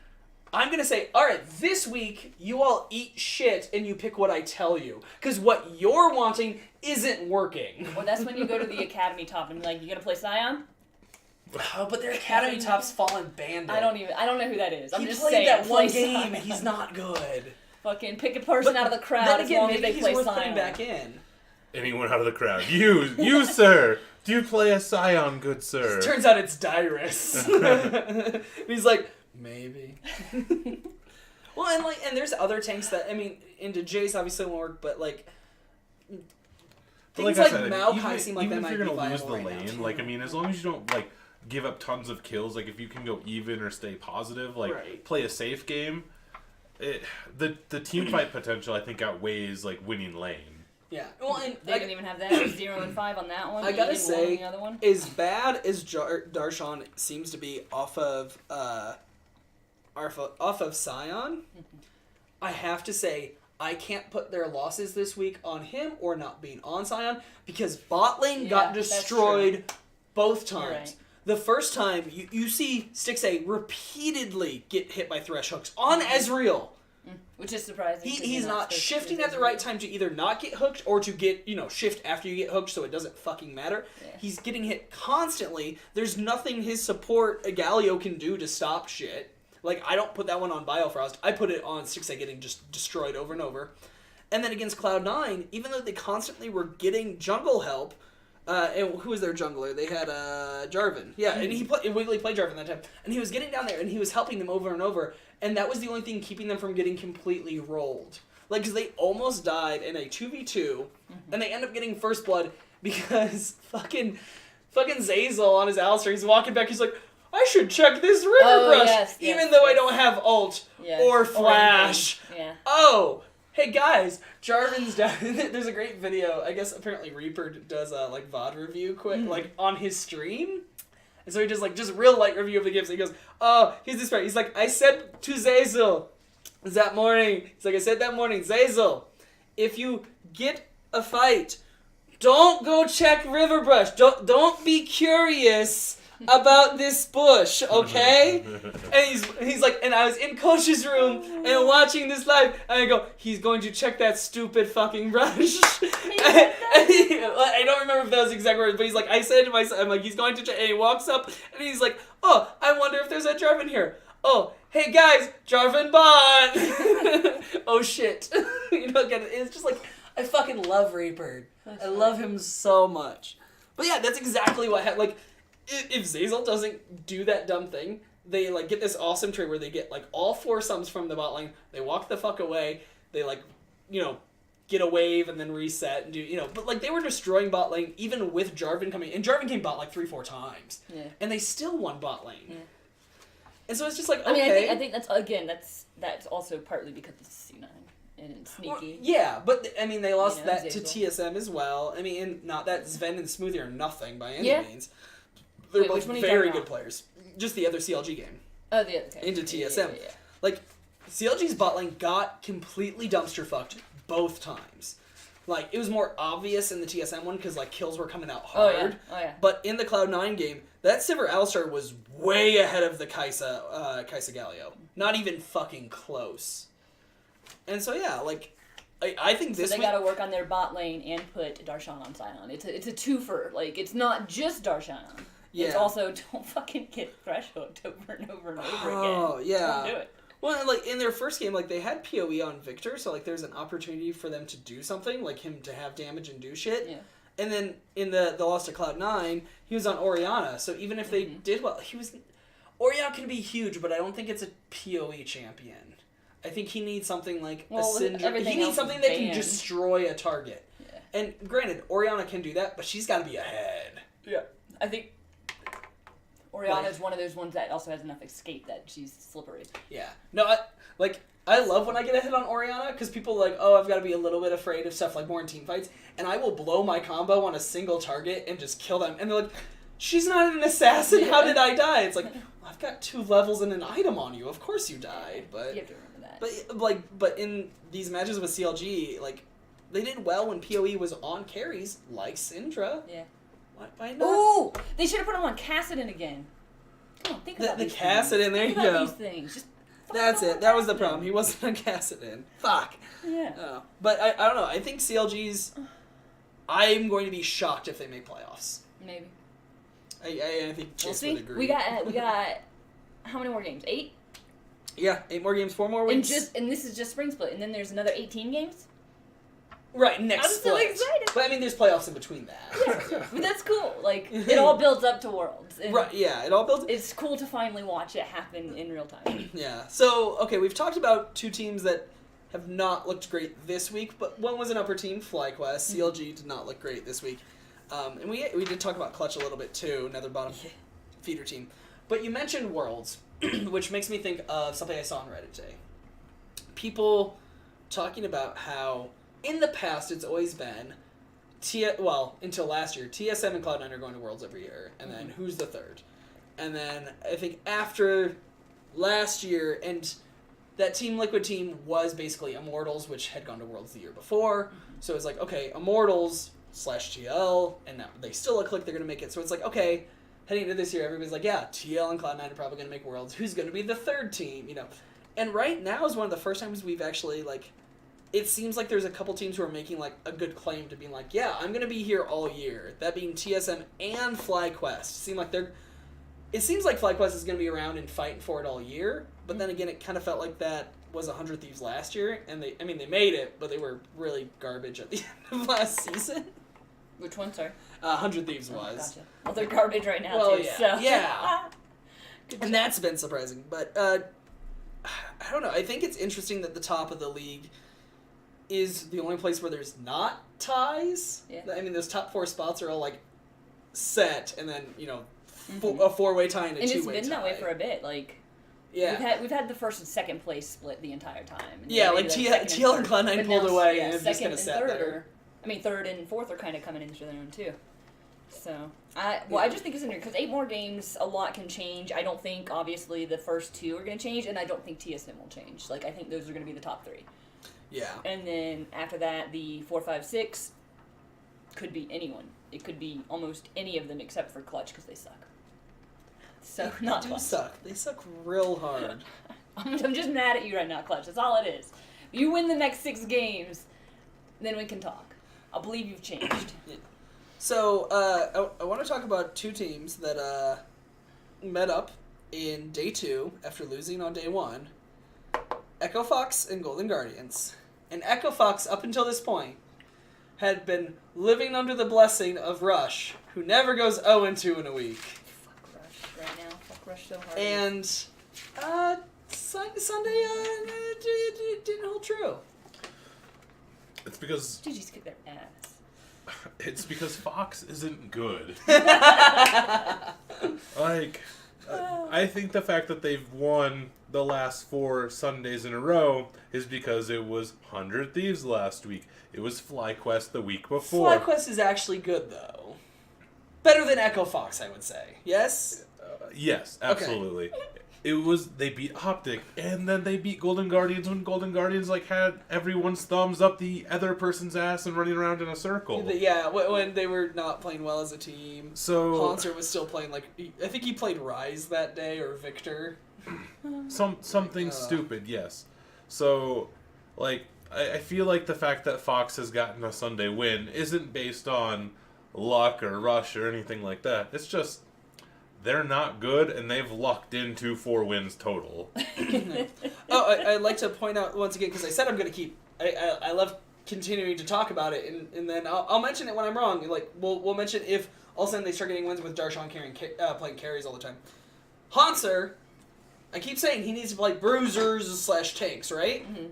I'm going to say, all right, this week, you all eat shit and you pick what I tell you. Because what you're wanting isn't working.
Well, that's when you go to the Academy top and be like, you going to play Scion?
Oh, but their Academy top's fallen bandit.
I don't know who that is. I'm just
played
saying,
that one
game.
Scion. He's not good.
Fucking pick a person out of the crowd
then again,
as long as they play
worth
Scion.
Putting back in.
Anyone out of the crowd. You, sir. Do you play a Scion, good sir?
Turns out it's Dyrus. And he's like, maybe. Well, and there's other tanks that, I mean, into Jace obviously won't work, but like things like Maokai seem like that might be viable. Even if you're gonna lose the lane,
like I mean, as long as you don't like give up tons of kills, like if you can go even or stay positive, like play a safe game, the team fight potential I think outweighs like winning lane.
Yeah, well, and
they didn't even have that 0-5 on that one.
I gotta say,
the other one.
As bad as Darshan seems to be off of Scion, I have to say I can't put their losses this week on him or not being on Scion because bot lane got destroyed both times. Right. The first time you see Stixxay repeatedly get hit by Thresh hooks on Ezreal.
Which is surprising.
He's not shifting at the right time to either not get hooked or to get, shift after you get hooked so it doesn't fucking matter. Yeah. He's getting hit constantly. There's nothing his support, Galio, can do to stop shit. Like, I don't put that one on Biofrost. I put it on Stixxay getting just destroyed over and over. And then against Cloud9, even though they constantly were getting jungle help, and who was their jungler? They had Jarvan. Yeah, and Wiggly played Jarvan that time. And he was getting down there, and he was helping them over and over. And that was the only thing keeping them from getting completely rolled. Like, because they almost died in a 2v2, and they end up getting first blood because fucking Zazel on his Alistar, he's walking back, he's like, I should check this river brush, even though I don't have ult or flash. Oh, hey guys, Jarvan's down. There's a great video. I guess apparently Reaper does a like VOD review quick, like on his stream. And so he does like just real light review of the games. And he goes, oh, he's this right. He's like, I said to Zazel, that morning, he's like, I said that morning, Zazel, if you get a fight, don't go check Riverbrush. Don't be curious about this bush, okay? And he's like, and I was in Coach's room and watching this live, and I go, he's going to check that stupid fucking brush. I don't remember if that was exact words, but he's like, I said to myself, I'm like, he's going to check, and he walks up, and he's like, oh, I wonder if there's a Jarvan here. Oh, hey guys, Jarvan Bond. Oh shit. You know, again, it's just like, I fucking love Rayburn. I love him so much. But yeah, that's exactly what happened. Like, if Zazel doesn't do that dumb thing, they like get this awesome trade where they get like all 4 sums from the bot lane, they walk the fuck away, they like, you know, get a wave and then reset and do, you know, but like they were destroying bot lane even with Jarvan coming, and Jarvan came bot like 3-4 times. Yeah. And they still won bot lane. Yeah. And so it's just like, okay.
I think that's also partly because it's C9 and it's sneaky.
Well, yeah, but I mean they lost that to TSM as well. I mean, and not that Sven and Smoothie are nothing by any means. They're both very good players. Just the other CLG game.
Oh, the other game.
Into TSM. Yeah. Like, CLG's bot lane got completely dumpster fucked both times. Like, it was more obvious in the TSM one because, like, kills were coming out hard.
Oh, yeah.
But in the Cloud9 game, that Sivir Alistar was way ahead of the Kai'Sa Galio. Not even fucking close. And so, yeah, like, I think this
they gotta work on their bot lane and put Darshan on Sion. It's a twofer. Like, it's not just Darshan. Yeah. It's also, don't fucking get threshooked over and over and over again.
Oh, yeah.
Don't do it.
Well, like, in their first game, like, they had PoE on Victor, so, like, there's an opportunity for them to do something, like him to have damage and do shit. Yeah. And then in the loss to Cloud9, he was on Orianna, so even if they did well, Orianna can be huge, but I don't think it's a PoE champion. I think he needs something like a Syndra. He needs something that can destroy a target. Yeah. And granted, Orianna can do that, but she's got to be ahead.
Yeah. I think Orianna's one of those ones that also has enough escape that she's slippery.
Yeah. No, I love when I get a hit on Orianna, because people are like, oh, I've got to be a little bit afraid of stuff like more in team fights, and I will blow my combo on a single target and just kill them. And they're like, she's not an assassin, how did I die? It's like, well, I've got 2 levels and an item on you, of course you died. But
you have to remember that.
But in these matches with CLG, like, they did well when PoE was on carries, like Syndra.
Yeah.
Why not?
Ooh! They should have put him on Kassadin again. Come on, think about
the Kassadin, there you go.
Think about these things. Just
that's it. That was the problem. He wasn't on Kassadin. Fuck.
Yeah.
But I don't know. I think CLG's... I'm going to be shocked if they make playoffs.
Maybe.
I think Chase would agree.
We got how many more games? 8?
Yeah, 8 more games, 4 more weeks.
And this is just spring split, and then there's another 18 games?
Right, next split.
I'm so excited.
But I mean, there's playoffs in between that.
Yeah, but that's cool. Like, it all builds up to Worlds. And
right, yeah, it all builds...
It's cool to finally watch it happen in real time.
Yeah. So, okay, we've talked about 2 teams that have not looked great this week, but one was an upper team, FlyQuest. CLG did not look great this week. And we did talk about Clutch a little bit, too, another bottom feeder team. But you mentioned Worlds, which makes me think of something I saw on Reddit today. People talking about how... in the past, it's always been, until last year, TSM and Cloud9 are going to Worlds every year, and then who's the third? And then I think after last year, and that Team Liquid team was basically Immortals, which had gone to Worlds the year before, so it's like, okay, Immortals / TL, and now they still look like they're going to make it, so it's like, okay, heading into this year, everybody's like, yeah, TL and Cloud9 are probably going to make Worlds, who's going to be the third team, you know? And right now is one of the first times we've actually, like... it seems like there's a couple teams who are making, like, a good claim to being like, yeah, I'm going to be here all year. That being TSM and FlyQuest. It seems like FlyQuest is going to be around and fighting for it all year, but then again, it kind of felt like that was 100 Thieves last year, and they made it, but they were really garbage at the end of last season.
Which one, sorry?
100 Thieves was.
Gotcha. Well, they're garbage right now, too,
yeah.
so.
Yeah. And that's been surprising, but, I don't know. I think it's interesting that the top of the league is the only place where there's not ties. Yeah. I mean, those top 4 spots are all, like, set, and then, you know, a 4-way tie and a 2-way tie.
And it's been that way for a bit, like...
yeah.
We've had the first and second place split the entire time.
Yeah, like TL and Cloud9 pulled away, and it's just kind of sat there.
Third and fourth are kind of coming into their own, too. So, I just think it's interesting, because 8 more games, a lot can change. I don't think, obviously, the first 2 are going to change, and I don't think TSM will change. Like, I think those are going to be the top 3.
Yeah.
And then, after that, the 4, 5, 6 could be anyone. It could be almost any of them except for Clutch, because they suck. So, not
They do
Clutch.
suck. They suck real hard.
I'm just mad at you right now, Clutch. That's all it is. If you win the next 6 games, then we can talk. I'll believe you've changed.
Yeah. So, I want to talk about 2 teams that met up in day 2 after losing on day 1. Echo Fox and Golden Guardians. And Echo Fox, up until this point, had been living under the blessing of Rush, who never goes 0-2 in a week.
Fuck Rush right now. Fuck Rush so hard.
And Sunday it didn't hold true.
It's because
GG's kick their ass.
It's because Fox isn't good. Like, I think the fact that they've won the last 4 Sundays in a row is because it was 100 Thieves last week. It was FlyQuest the week before.
FlyQuest is actually good, though. Better than Echo Fox, I would say. Yes?
Yes, absolutely. Okay. They beat OpTic, and then they beat Golden Guardians when Golden Guardians had everyone's thumbs up the other person's ass and running around in a circle.
Yeah, when they were not playing well as a team.
So
Hanser was still playing, I think he played Rise that day, or Victor.
Something stupid, yes. So, I feel like the fact that Fox has gotten a Sunday win isn't based on luck or rush or anything like that. It's just they're not good, and they've lucked into 4 wins total.
I'd like to point out once again, because I said I'm going to keep... I love continuing to talk about it, and then I'll mention it when I'm wrong. We'll mention if all of a sudden they start getting wins with Darshan playing carries all the time. Hanser, I keep saying he needs to play bruisers / tanks, right? Mm-hmm.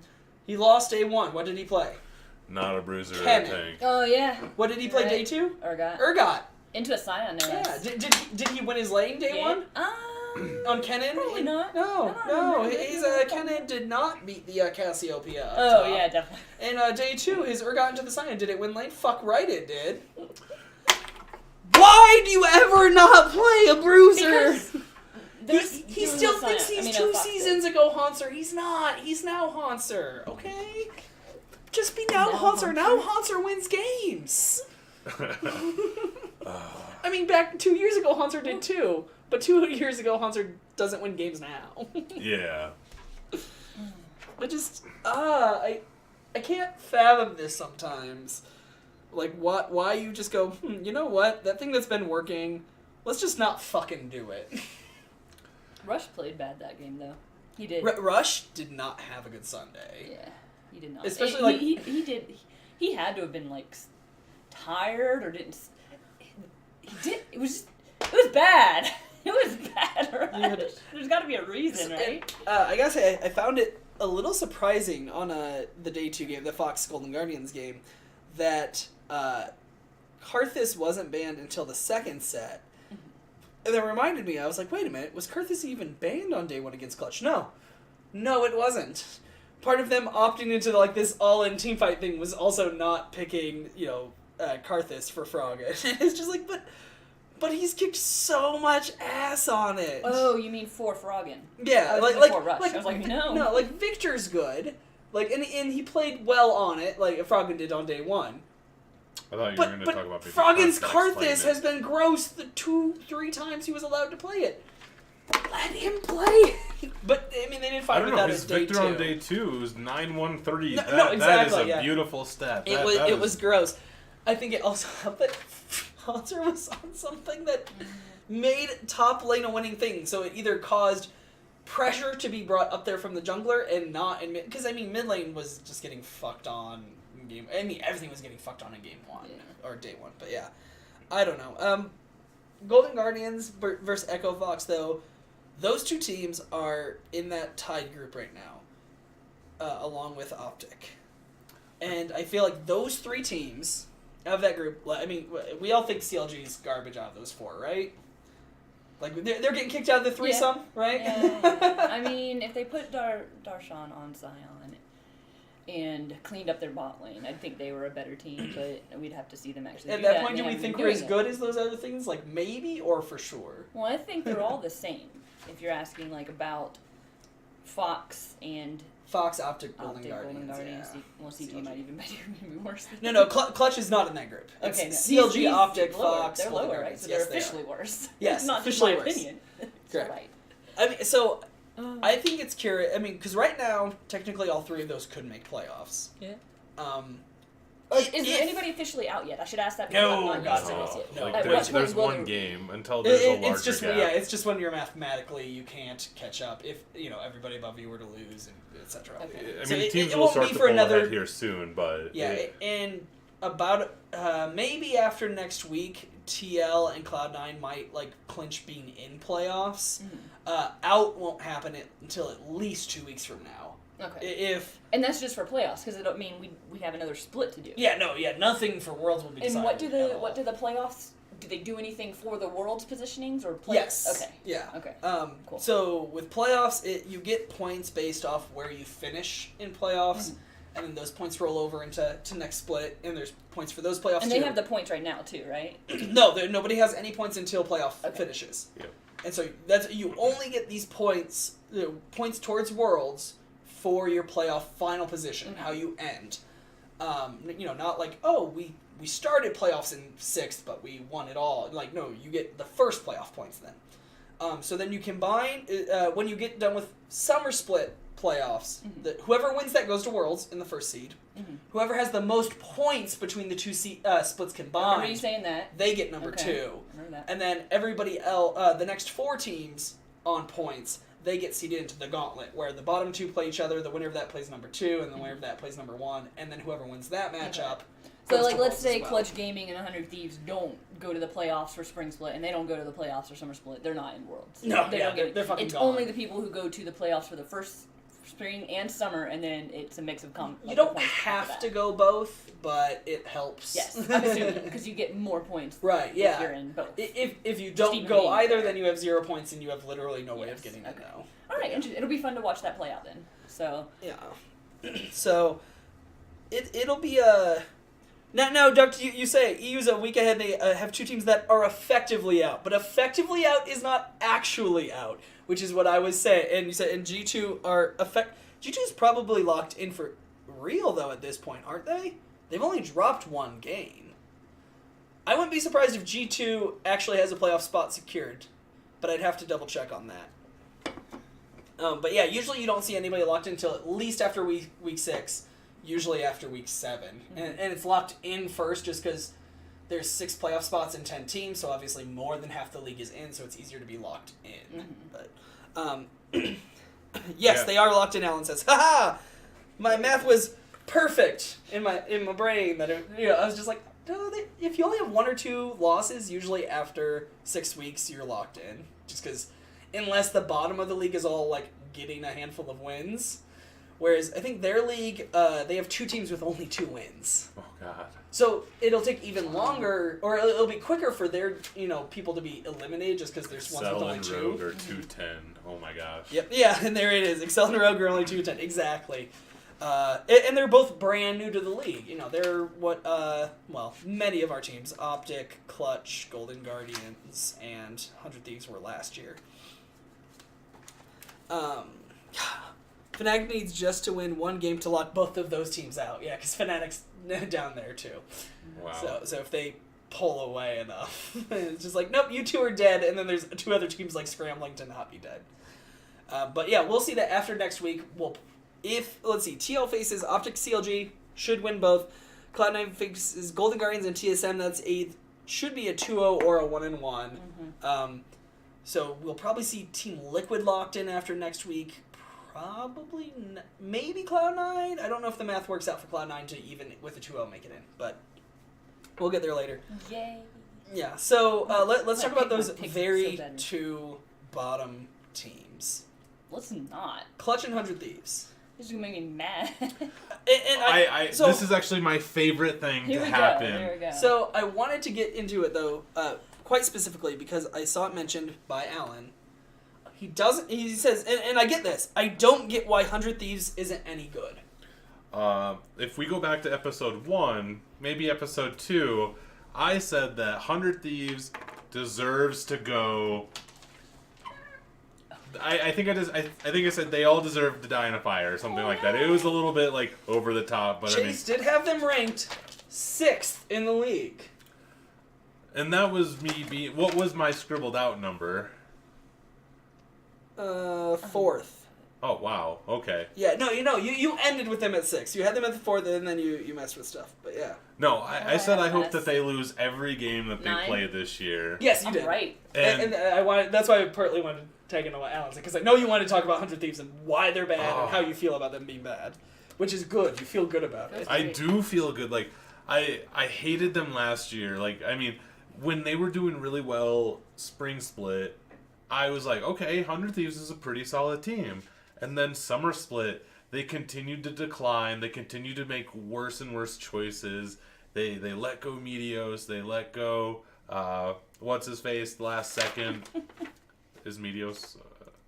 He lost day 1. What did he play?
Not a bruiser or a tank.
Oh, yeah.
What did he play day 2?
Urgot. Into a Scion, no.
Yeah. Did he win his lane day 1? On Kennen?
Probably not.
No. Kennen did not beat the Cassiopeia.
Oh, yeah, definitely.
And day 2, his Urgot into the Scion. Did it win lane? Fuck right it did. Why do you ever not play a bruiser? He still thinks he's 2 seasons ago Hanser. He's not. He's now Hanser. Okay? Just be now Hanser. Now Hanser wins games. I mean, back 2 years ago, Hanser did too. But 2 years ago, Hanser doesn't win games now.
Yeah.
I can't fathom this sometimes. Why you just go, you know what? That thing that's been working, let's just not fucking do it.
Rush played bad that game, though. He did.
Rush did not have a good Sunday.
Yeah, he did not.
Especially
he did. He had to have been tired or didn't. He did. It was bad. It was bad, right? There's got to be a reason, right?
I gotta say, I found it a little surprising on the day 2 game, the Fox Golden Guardians game, that Kurtis wasn't banned until the 2nd set. And that reminded me, I was like, wait a minute, was Kurtis even banned on day 1 against Clutch? No, it wasn't. Part of them opting into this all-in teamfight thing was also not picking, Kurtis for Frog. It's just but he's kicked so much ass on it.
Oh, you mean for Froggen?
Yeah,
for Rush. I was like, no.
No, Victor's good. And he played well on it, like Froggen did on day 1.
I thought you were going to talk about
Froggen's Kurtis has been gross the 2-3 times he was allowed to play it. Let him play it. But, I mean, they didn't find without his day 2.
Victor on day 2 was 9-1-30.
No, exactly,
that is a beautiful stat.
It was gross. I think it also helped that Hanser was on something that made top lane a winning thing. So it either caused pressure to be brought up there from the jungler and not in mid... Because, I mean, mid lane was just getting fucked on in game... I mean, everything was getting fucked on in game 1. Yeah. Or day 1. But, yeah. I don't know. Golden Guardians versus Echo Fox, though, those 2 teams are in that tied group right now, along with OpTic. And I feel like those 3 teams of that group, I mean, we all think CLG's garbage out of those 4, right? They're getting kicked out of the threesome, right?
Yeah. I mean, if they put Darshan on Zion, and cleaned up their bot lane. I think they were a better team, but we'd have to see them actually
At
do
that
that.
point, do we think we're as good as those other things? Like, maybe or for sure?
Well, I think they're all the same. If you're asking, like, about Fox and...
Fox, OpTic,
Golden Guardians,
yeah.
Well, CG might even be worse than
No, Clutch is not in that group. It's
okay, no.
CLG, OpTic,
lower.
Fox,
They're
Golden
lower, right?
Guardians.
So
Yes,
they're officially worse.
Yes,
not
officially
just my
worse.
opinion.
Correct.
Right.
I mean, so I think it's curious. I mean, because right now, technically, all three of those could make playoffs.
Yeah.
Is
there anybody officially out yet? I should ask that.
No,
I'm not
God,
used to this yet.
no.
Like, there's
will
one
there-
game until there's a larger
it's just
gap.
it's just when you're mathematically you can't catch up if everybody above you were to lose and etc.
Okay.
I
So
mean, teams
it
will
won't
start
be
to
for
pull
another-
ahead here soon, but
Yeah, and about maybe after next week, TL and Cloud9 might like clinch being in playoffs. Out won't happen until at least 2 weeks from now.
Okay. And that's just for playoffs because it don't mean we have another split to do.
Nothing for Worlds will be decided.
And what do the playoffs? Do they do anything for the World's positionings or playoffs?
Yes.
Okay.
Yeah.
Okay. Cool.
So with playoffs, you get points based off where you finish in playoffs, and then those points roll over into next split, and there's points for those playoffs.
And
too.
they have the points right now too, right?
No, nobody has any points until playoff finishes.
Yep.
And so you only get these points towards Worlds for your playoff final position, how you end. Not like, we started playoffs in 6th, but we won it all. Like, no, you get the first playoff points then. So then you combine, when you get done with summer split playoffs, whoever wins that goes to Worlds in the first seed. Whoever has the most points between the two splits combined,
Remember you saying that?
they get number 2.
Remember that.
And then everybody else, the next 4 teams on points, they get seeded into the gauntlet, where the bottom 2 play each other, the winner of that plays number 2, and the winner of that plays number 1, and then whoever wins that matchup
So,
goes
like,
to
let's
Worlds
say
as well.
Clutch Gaming and 100 Thieves don't go to the playoffs for Spring Split, and they don't go to the playoffs for Summer Split. They're not in Worlds.
No,
They don't get it.
they're fucking
It's
gone.
only the people who go to the playoffs for the first Spring and Summer, and then it's a mix of
You don't have to go both, but it helps.
Yes, I'm assuming, because you get more points
Right,
if
yeah.
you're in both.
If you
Just
don't
even
go
being
either,
there.
then you have 0 points, and you have literally no way
Yes,
of getting
okay.
it now.
All right, interesting. It'll be fun to watch that play out then. So
Yeah. So, it'll be a... Now, Duck, you say EU's a week ahead. They have 2 teams that are effectively out, but effectively out is not actually out, which is what I was saying. And you said, and G2 are G2 is probably locked in for real though at this point, aren't they? They've only dropped 1 game. I wouldn't be surprised if G2 actually has a playoff spot secured, but I'd have to double check on that. But yeah, usually you don't see anybody locked in until at least after week 6. Usually after week 7. And it's locked in first just because there's 6 playoff spots and 10 teams, so obviously more than half the league is in, so it's easier to be locked in. But yes, they are locked in, Alan says. Haha! My math was perfect in my brain. That I was just like, no, if you only have 1 or 2 losses, usually after 6 weeks, you're locked in. Just because, unless the bottom of the league is all like getting a handful of wins. Whereas I think their league, they have 2 teams with only 2 wins.
Oh God.
So it'll take even longer, or it'll be quicker for their people to be eliminated just because there's ones with
Excel
only
and
2.
Rogue are 210. Oh my gosh.
Yep. Yeah, and there it is. Excel and Rogue are only 210. Exactly. And they're both brand new to the league. They're what many of our teams, OpTic, Clutch, Golden Guardians, and 100 Thieves were last year. Fnatic needs just to win 1 game to lock both of those teams out. Yeah, because Fnatic's down there too.
Wow.
So if they pull away enough, it's just like, nope, you 2 are dead, and then there's 2 other teams like scrambling to not be dead. But yeah, we'll see that after next week. Let's see, TL faces OpTic CLG, should win both. Cloud9 faces Golden Guardians and TSM, that's 8th. Should be a 2-0 or a 1-1. So we'll probably see Team Liquid locked in after next week. Probably, maybe Cloud9. I don't know if the math works out for Cloud9 to even with a 2-0 make it in, but we'll get there later.
yay.
Yeah, so let's talk about those
pick
very
so better.
2 bottom teams.
Let's not.
Clutch and 100 Thieves.
This is gonna make me mad.
And so,
this is actually my favorite thing
Here
to
we
happen.
go. Here we go.
So I wanted to get into it though, quite specifically because I saw it mentioned by Alan. He says, and I get this. I don't get why 100 Thieves isn't any good.
if we go back to episode 1, maybe episode 2, I said that 100 Thieves deserves to go. I think I said they all deserve to die in a fire or something like that. It was a little bit like over the top, but
Chase did have them ranked 6th in the league.
And that was me being. What was my scribbled out number?
4th.
Oh wow. Okay.
Yeah, no, you ended with them at 6. You had them at the 4th, and then you messed with stuff. But yeah.
No, I said I hope that they lose every game that they
9?
play this year.
Yes, you did.
Right.
And I wanted. That's why I partly wanted to tag into what Alan said, because I know you wanted to talk about 100 Thieves and why they're bad and how you feel about them being bad, which is good. You feel good about it.
I do feel good. Like I hated them last year. Like I mean, when they were doing really well spring split, I was like, okay, 100 Thieves is a pretty solid team. And then summer split, they continued to decline. They continued to make worse and worse choices. They let go Medios. They let go what's his face the last second. Is Medios?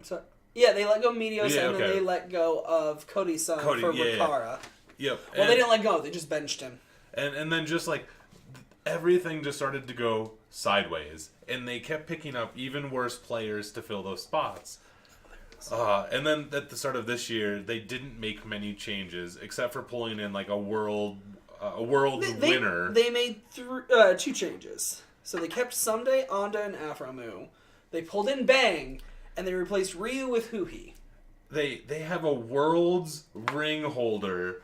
So, yeah, they let go Medios,
Yeah,
and then
okay.
they let go of Cody's son for Rikara.
Yep.
Well, they didn't let go. They just benched him.
And then just like everything just started to go sideways, and they kept picking up even worse players to fill those spots. And then at the start of this year, they didn't make many changes except for pulling in like a world winner.
They made 2 changes. So they kept Sunday, Onda, and Afromu. They pulled in Bang, and they replaced Ryu with Huhi.
They have a world's ring holder.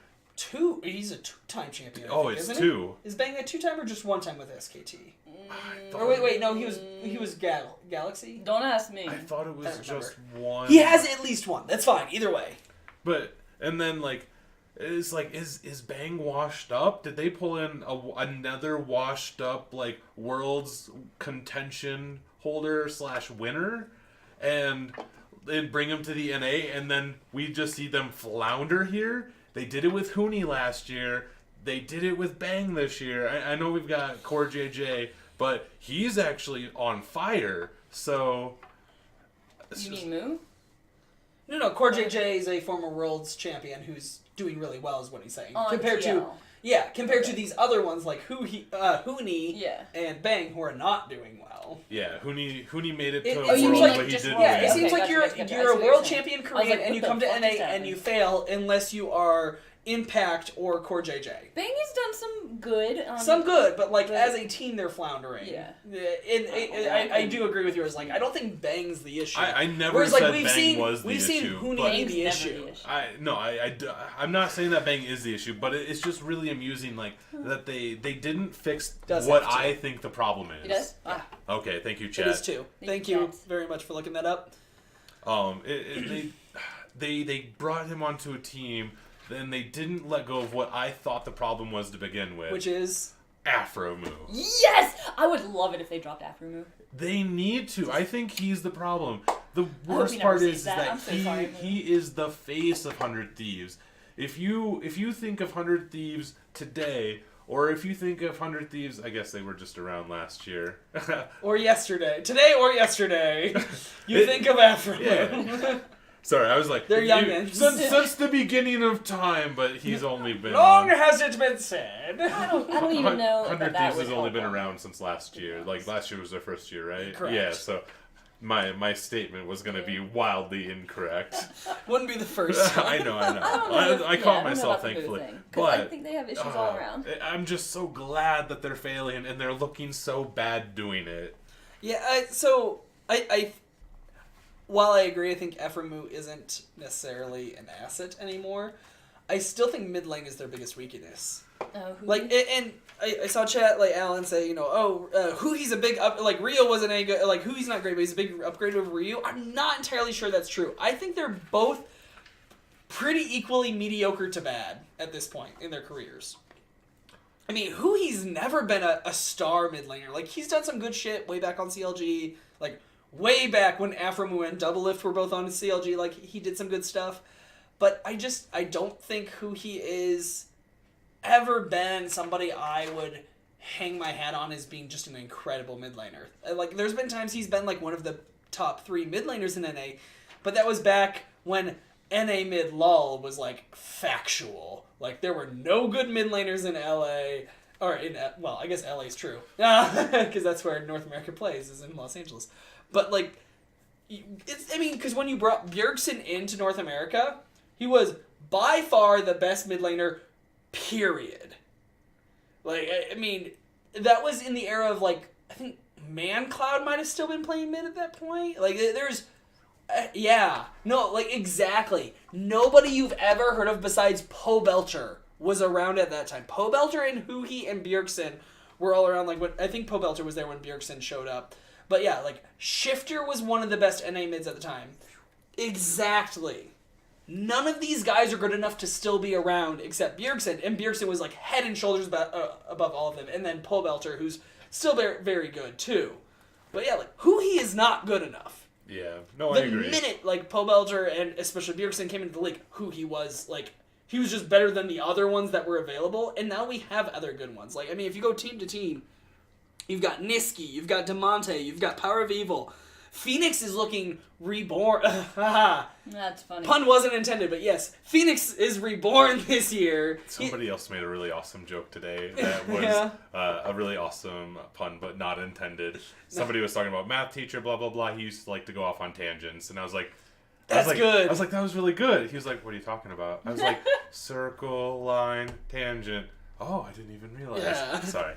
He's a 2-time champion.
It's 2.
Is Bang a 2-time or just 1-time with SKT?
Or
wait, no, he was Galaxy.
Don't ask me.
I thought it was just one.
He has at least one. That's fine. Either way.
But and then like it's like is Bang washed up? Did they pull in another washed up like world's contention holder / winner and bring him to the NA, and then we just see them flounder here? They did it with Huni last year. They did it with Bang this year. I know we've got Core JJ, but he's actually on fire. So
You mean Moo? No, Core JJ is a former world's champion who's doing really well, is what he's saying. Compared to these other ones like Huni and Bang, who are not doing well.
Yeah, Huni made it to
It
World,
seems like,
but he didn't.
Yeah, it seems like
gotcha.
you're a world champion Korean and you come to NA and you fail unless you are Impact or Core JJ.
Bang has done some good.
Some good, but like as a team, they're floundering.
Yeah.
I do agree with yours. Like, I don't think Bang's the issue.
I never
Whereas,
said
like,
Bang was the issue.
We've seen Huni be the issue.
I'm not saying that Bang is the issue, but it's just really amusing, like that they didn't fix
Does
what
have to.
I think the problem is.
It does?
Yeah.
Okay, thank you, Chad.
It is too. Thank you very much for looking that up.
They brought him onto a team. Then they didn't let go of what I thought the problem was to begin with.
Which is?
Afromu.
Yes! I would love it if they dropped Afromu.
They need to. I think he's the problem. The worst part is that he is the face of 100 Thieves. If you think of 100 Thieves today, or if you think of 100 Thieves, I guess they were just around last year.
Or yesterday. Today or yesterday. You think of Afromu.
Yeah. Sorry, I was like...
They're youngins.
Since the beginning of time, but he's only been...
Long has it been said.
I don't even know
100
that
Thieves has only been
help.
around since last year. Like, last year was their first year, right?
Correct.
Yeah, so my statement was going to be wildly incorrect.
Wouldn't be the first time.
I know. I caught
I don't know
myself,
about the Boo
thankfully.
thing, 'cause
But
I think they have issues all around.
I'm just so glad that they're failing, and they're looking so bad doing it.
Yeah, so I while I agree, I think Efremu isn't necessarily an asset anymore. I still think mid lane is their biggest weakness. Like, and I saw chat like Alan say, Huhi's a big up. Like Rio wasn't any good. Like Huhi's not great, but he's a big upgrade over Ryu. I'm not entirely sure that's true. I think they're both pretty equally mediocre to bad at this point in their careers. I mean, Huhi's never been a star mid laner. Like, he's done some good shit way back on CLG. Like, way back when Afromu and Double Lift were both on CLG. Like, he did some good stuff. But I don't think Huhi is ever been somebody I would hang my hat on as being just an incredible mid laner. Like, there's been times he's been, like, one of the top 3 mid laners in NA. But that was back when NA mid LOL was, like, factual. Like, there were no good mid laners in LA. Or well, I guess LA's true. Because that's where North America plays, is in Los Angeles. But, like, because when you brought Bjergsen into North America, he was by far the best mid laner, period. Like, I mean, that was in the era of, like, I think ManCloud might have still been playing mid at that point. Like, there's... yeah. No, like, exactly. Nobody you've ever heard of besides Poe Belcher was around at that time. Poe Belcher and Huhi and Bjergsen were all around, like, I think Poe Belcher was there when Bjergsen showed up. But yeah, like, Shifter was one of the best NA mids at the time. Exactly. None of these guys are good enough to still be around except Bjergsen, and Bjergsen was, like, head and shoulders above all of them. And then Poe Belcher, who's still very, very good, too. But yeah, like, Huhi is not good enough.
Yeah, no, I agree.
The minute, like, Poe Belcher and especially Bjergsen came into the league, Huhi was, like, he was just better than the other ones that were available, and now we have other good ones. Like, I mean, if you go team to team, you've got Niski, you've got Demonte, you've got Power of Evil. Phoenix is looking reborn.
That's funny.
Pun wasn't intended, but yes. Phoenix is reborn this year.
Somebody else made a really awesome joke today that was a really awesome pun, but not intended. Somebody was talking about math teacher, blah, blah, blah. He used to like to go off on tangents, and I was like...
That's good.
I was like, that was really good. He was like, what are you talking about? I was like, circle, line, tangent. Oh, I didn't even realize.
Yeah.
Sorry.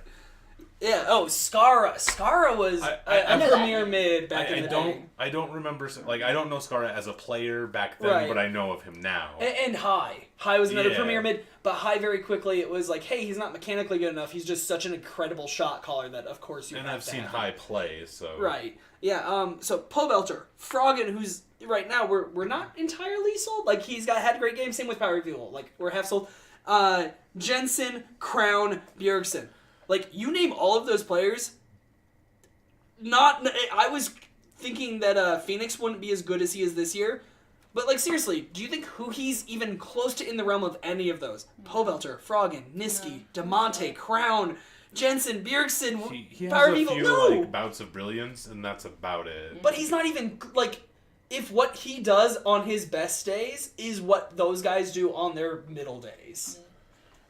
Yeah, oh, Skara. Skara was a premier mid back in the day.
I don't remember, like, I don't know Skara as a player back then,
Right.
but I know of him now.
And High. High was another premier mid, but High very quickly, it was like, hey, he's not mechanically good enough. He's just such an incredible shot caller that, of course, you have to
I've seen
have
High play, so...
Right. Yeah, so Poe Belcher. Froggen, who's, right now, we're not entirely sold. Like, had a great game, same with Power of Evil. Like, we're half sold. Jensen, Crown, Bjergsen. Like, you name all of those players, I was thinking that Phoenix wouldn't be as good as he is this year. But, like, seriously, do you think he's even close to in the realm of any of those? Poe Belcher, Froggen, Niski, Demonte, Crown, Jensen, Bjergsen,
He has
Power
a
of Evil.
few, like, bouts of brilliance, and that's about it.
But he's not even, like, if what he does on his best days is what those guys do on their middle days.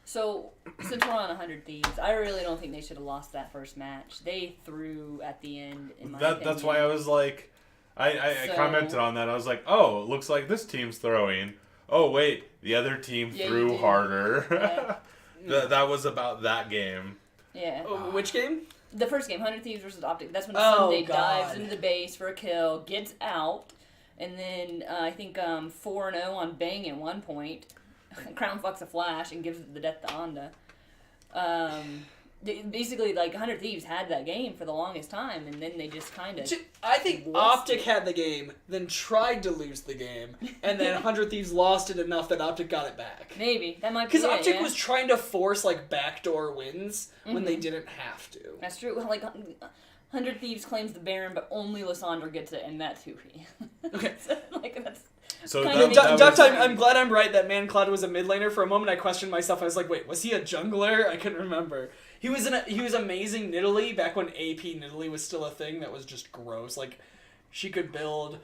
So, since we're on 100 Thieves, I really don't think they should have lost that first match. They threw at the end, in my opinion.
That's why I was like... I commented on that. I was like, oh, looks like this team's throwing. Oh, wait, the other team threw harder.
Yeah.
That was about that game.
Yeah.
Which game?
The first game, 100 Thieves versus OpTic. That's when
Oh,
Sunday
God.
dives into the base for a kill, gets out, and then I think 4-0 on Bang at one point. Crown fucks a flash and gives the death to Onda. Basically, like, 100 Thieves had that game for the longest time, and then they just kind of...
I think OpTic had the game, then tried to lose the game, and then 100 Thieves lost it enough that OpTic got it back.
Maybe. That might be
Because
it,
OpTic
yeah.
was trying to force, like, backdoor wins when they didn't have to.
That's true. Like, 100 Thieves claims the Baron, but only Lysandra gets it, and that's Huhi.
Okay.
Like, that's...
So
Kind of
Duck Time, I'm glad I'm right that ManCloud was a mid laner. For a moment I questioned myself. I was like, wait, was he a jungler? I couldn't remember. He was amazing Nidalee back when AP Nidalee was still a thing that was just gross. Like, she could build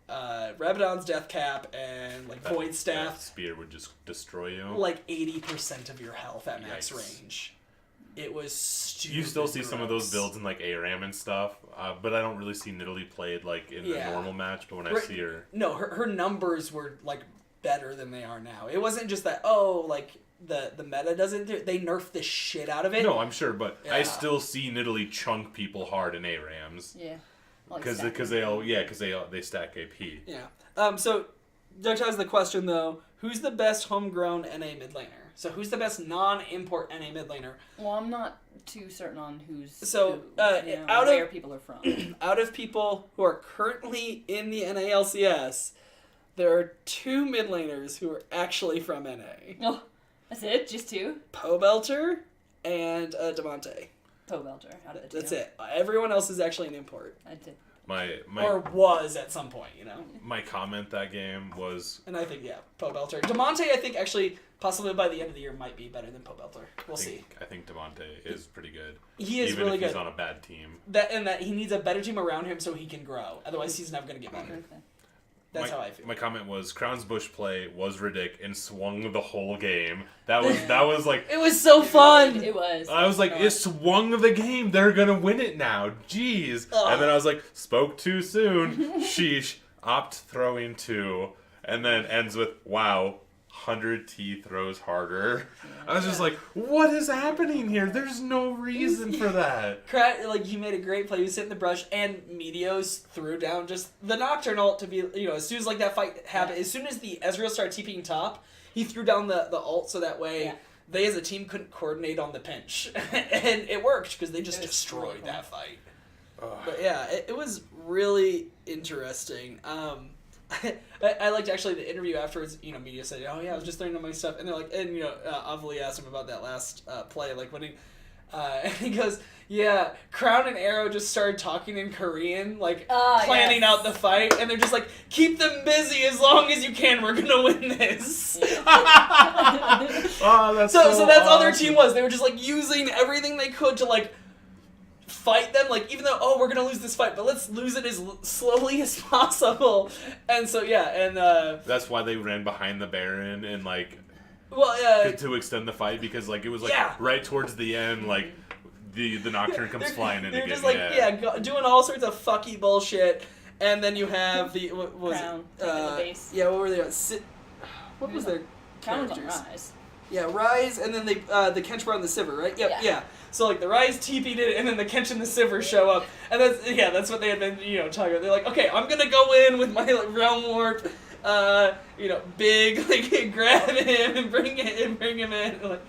Rabadon's Death Cap and, like, Void Staff.
That spear would just destroy you.
Like 80% of your health at max
Yikes.
range. It was stupid.
You still see some of those
gross.
builds in, like, ARAM and stuff, but I don't really see Nidalee played, like, in the normal match, but when I see her...
No, her numbers were, like, better than they are now. It wasn't just that, oh, like, the meta doesn't do it. They nerfed the shit out of it.
No, I'm sure, but
Yeah.
I still see Nidalee chunk people hard in ARAMs.
Yeah.
Because they stack AP.
Yeah. So, Dutch has the question, though. Who's the best homegrown NA mid laner? So who's the best non-import NA mid laner?
Well, I'm not too certain on
So,
where people are from.
Out of people who are currently in the NALCS, there are 2 mid laners who are actually from NA.
Oh, that's it? Just 2?
Poe Belcher and Demonte.
Poe Belcher out of the 2.
That's it. Everyone else is actually an import.
That's it.
Or was at some point, you know?
My comment that game was...
And I think, yeah, Poe Belcher. Demonte, I think, actually, possibly by the end of the year, might be better than Poe Belcher. We'll see.
I think Demonte is pretty good.
He is
even
really
if
good.
He's on a bad team.
That he needs a better team around him so he can grow. Otherwise, he's never going to get better.
Okay.
That's how I feel.
My comment was Crown's bush play was ridiculous and swung the whole game. That was like
It was so fun.
It was.
I was like, it swung the game. They're gonna win it now. Jeez.
Ugh.
And then I was like, spoke too soon. Sheesh. Opt throwing 2, and then ends with wow. 100T throws harder. I was just like, what is happening here? There's no reason for that.
Like, he made a great play. He was hitting the brush, and Meteos threw down just the Nocturne ult to be, as soon as, like, that fight happened, as soon as the Ezreal started TPing top, he threw down the ult so that way they, as a team, couldn't coordinate on the pinch. And it worked, because they just destroyed that fight. But, yeah, it was really interesting. I liked actually the interview afterwards. Media said, "Oh yeah, I was just throwing on my stuff," and they're like, and Avali asked him about that last play, like when and he goes, "Yeah, Crown and Arrow just started talking in Korean, like planning out the fight, and they're just like, keep them busy as long as you can. We're gonna win this."
That's
so that's all their team was. They were just like using everything they could to like fight them, like, even though, we're gonna lose this fight, but let's lose it as slowly as possible. And so
that's why they ran behind the Baron and like to extend the fight, because like it was like right towards the end, like the Nocturne comes flying in
they're
again.
Just like doing all sorts of fucky bullshit, and then you have the what was
Crown,
it?
the base.
What were they? What was their
Crown was on
characters?
Rise.
Yeah, Rise, and then the Kench were on the Sivir, right? Yep, yeah. So like the Rise TP'd it, and then the Kench and the Sivir show up, and that's what they had been talking about. They're like, okay, I'm gonna go in with my Realm Warp, big, like grab him and bring him in, like.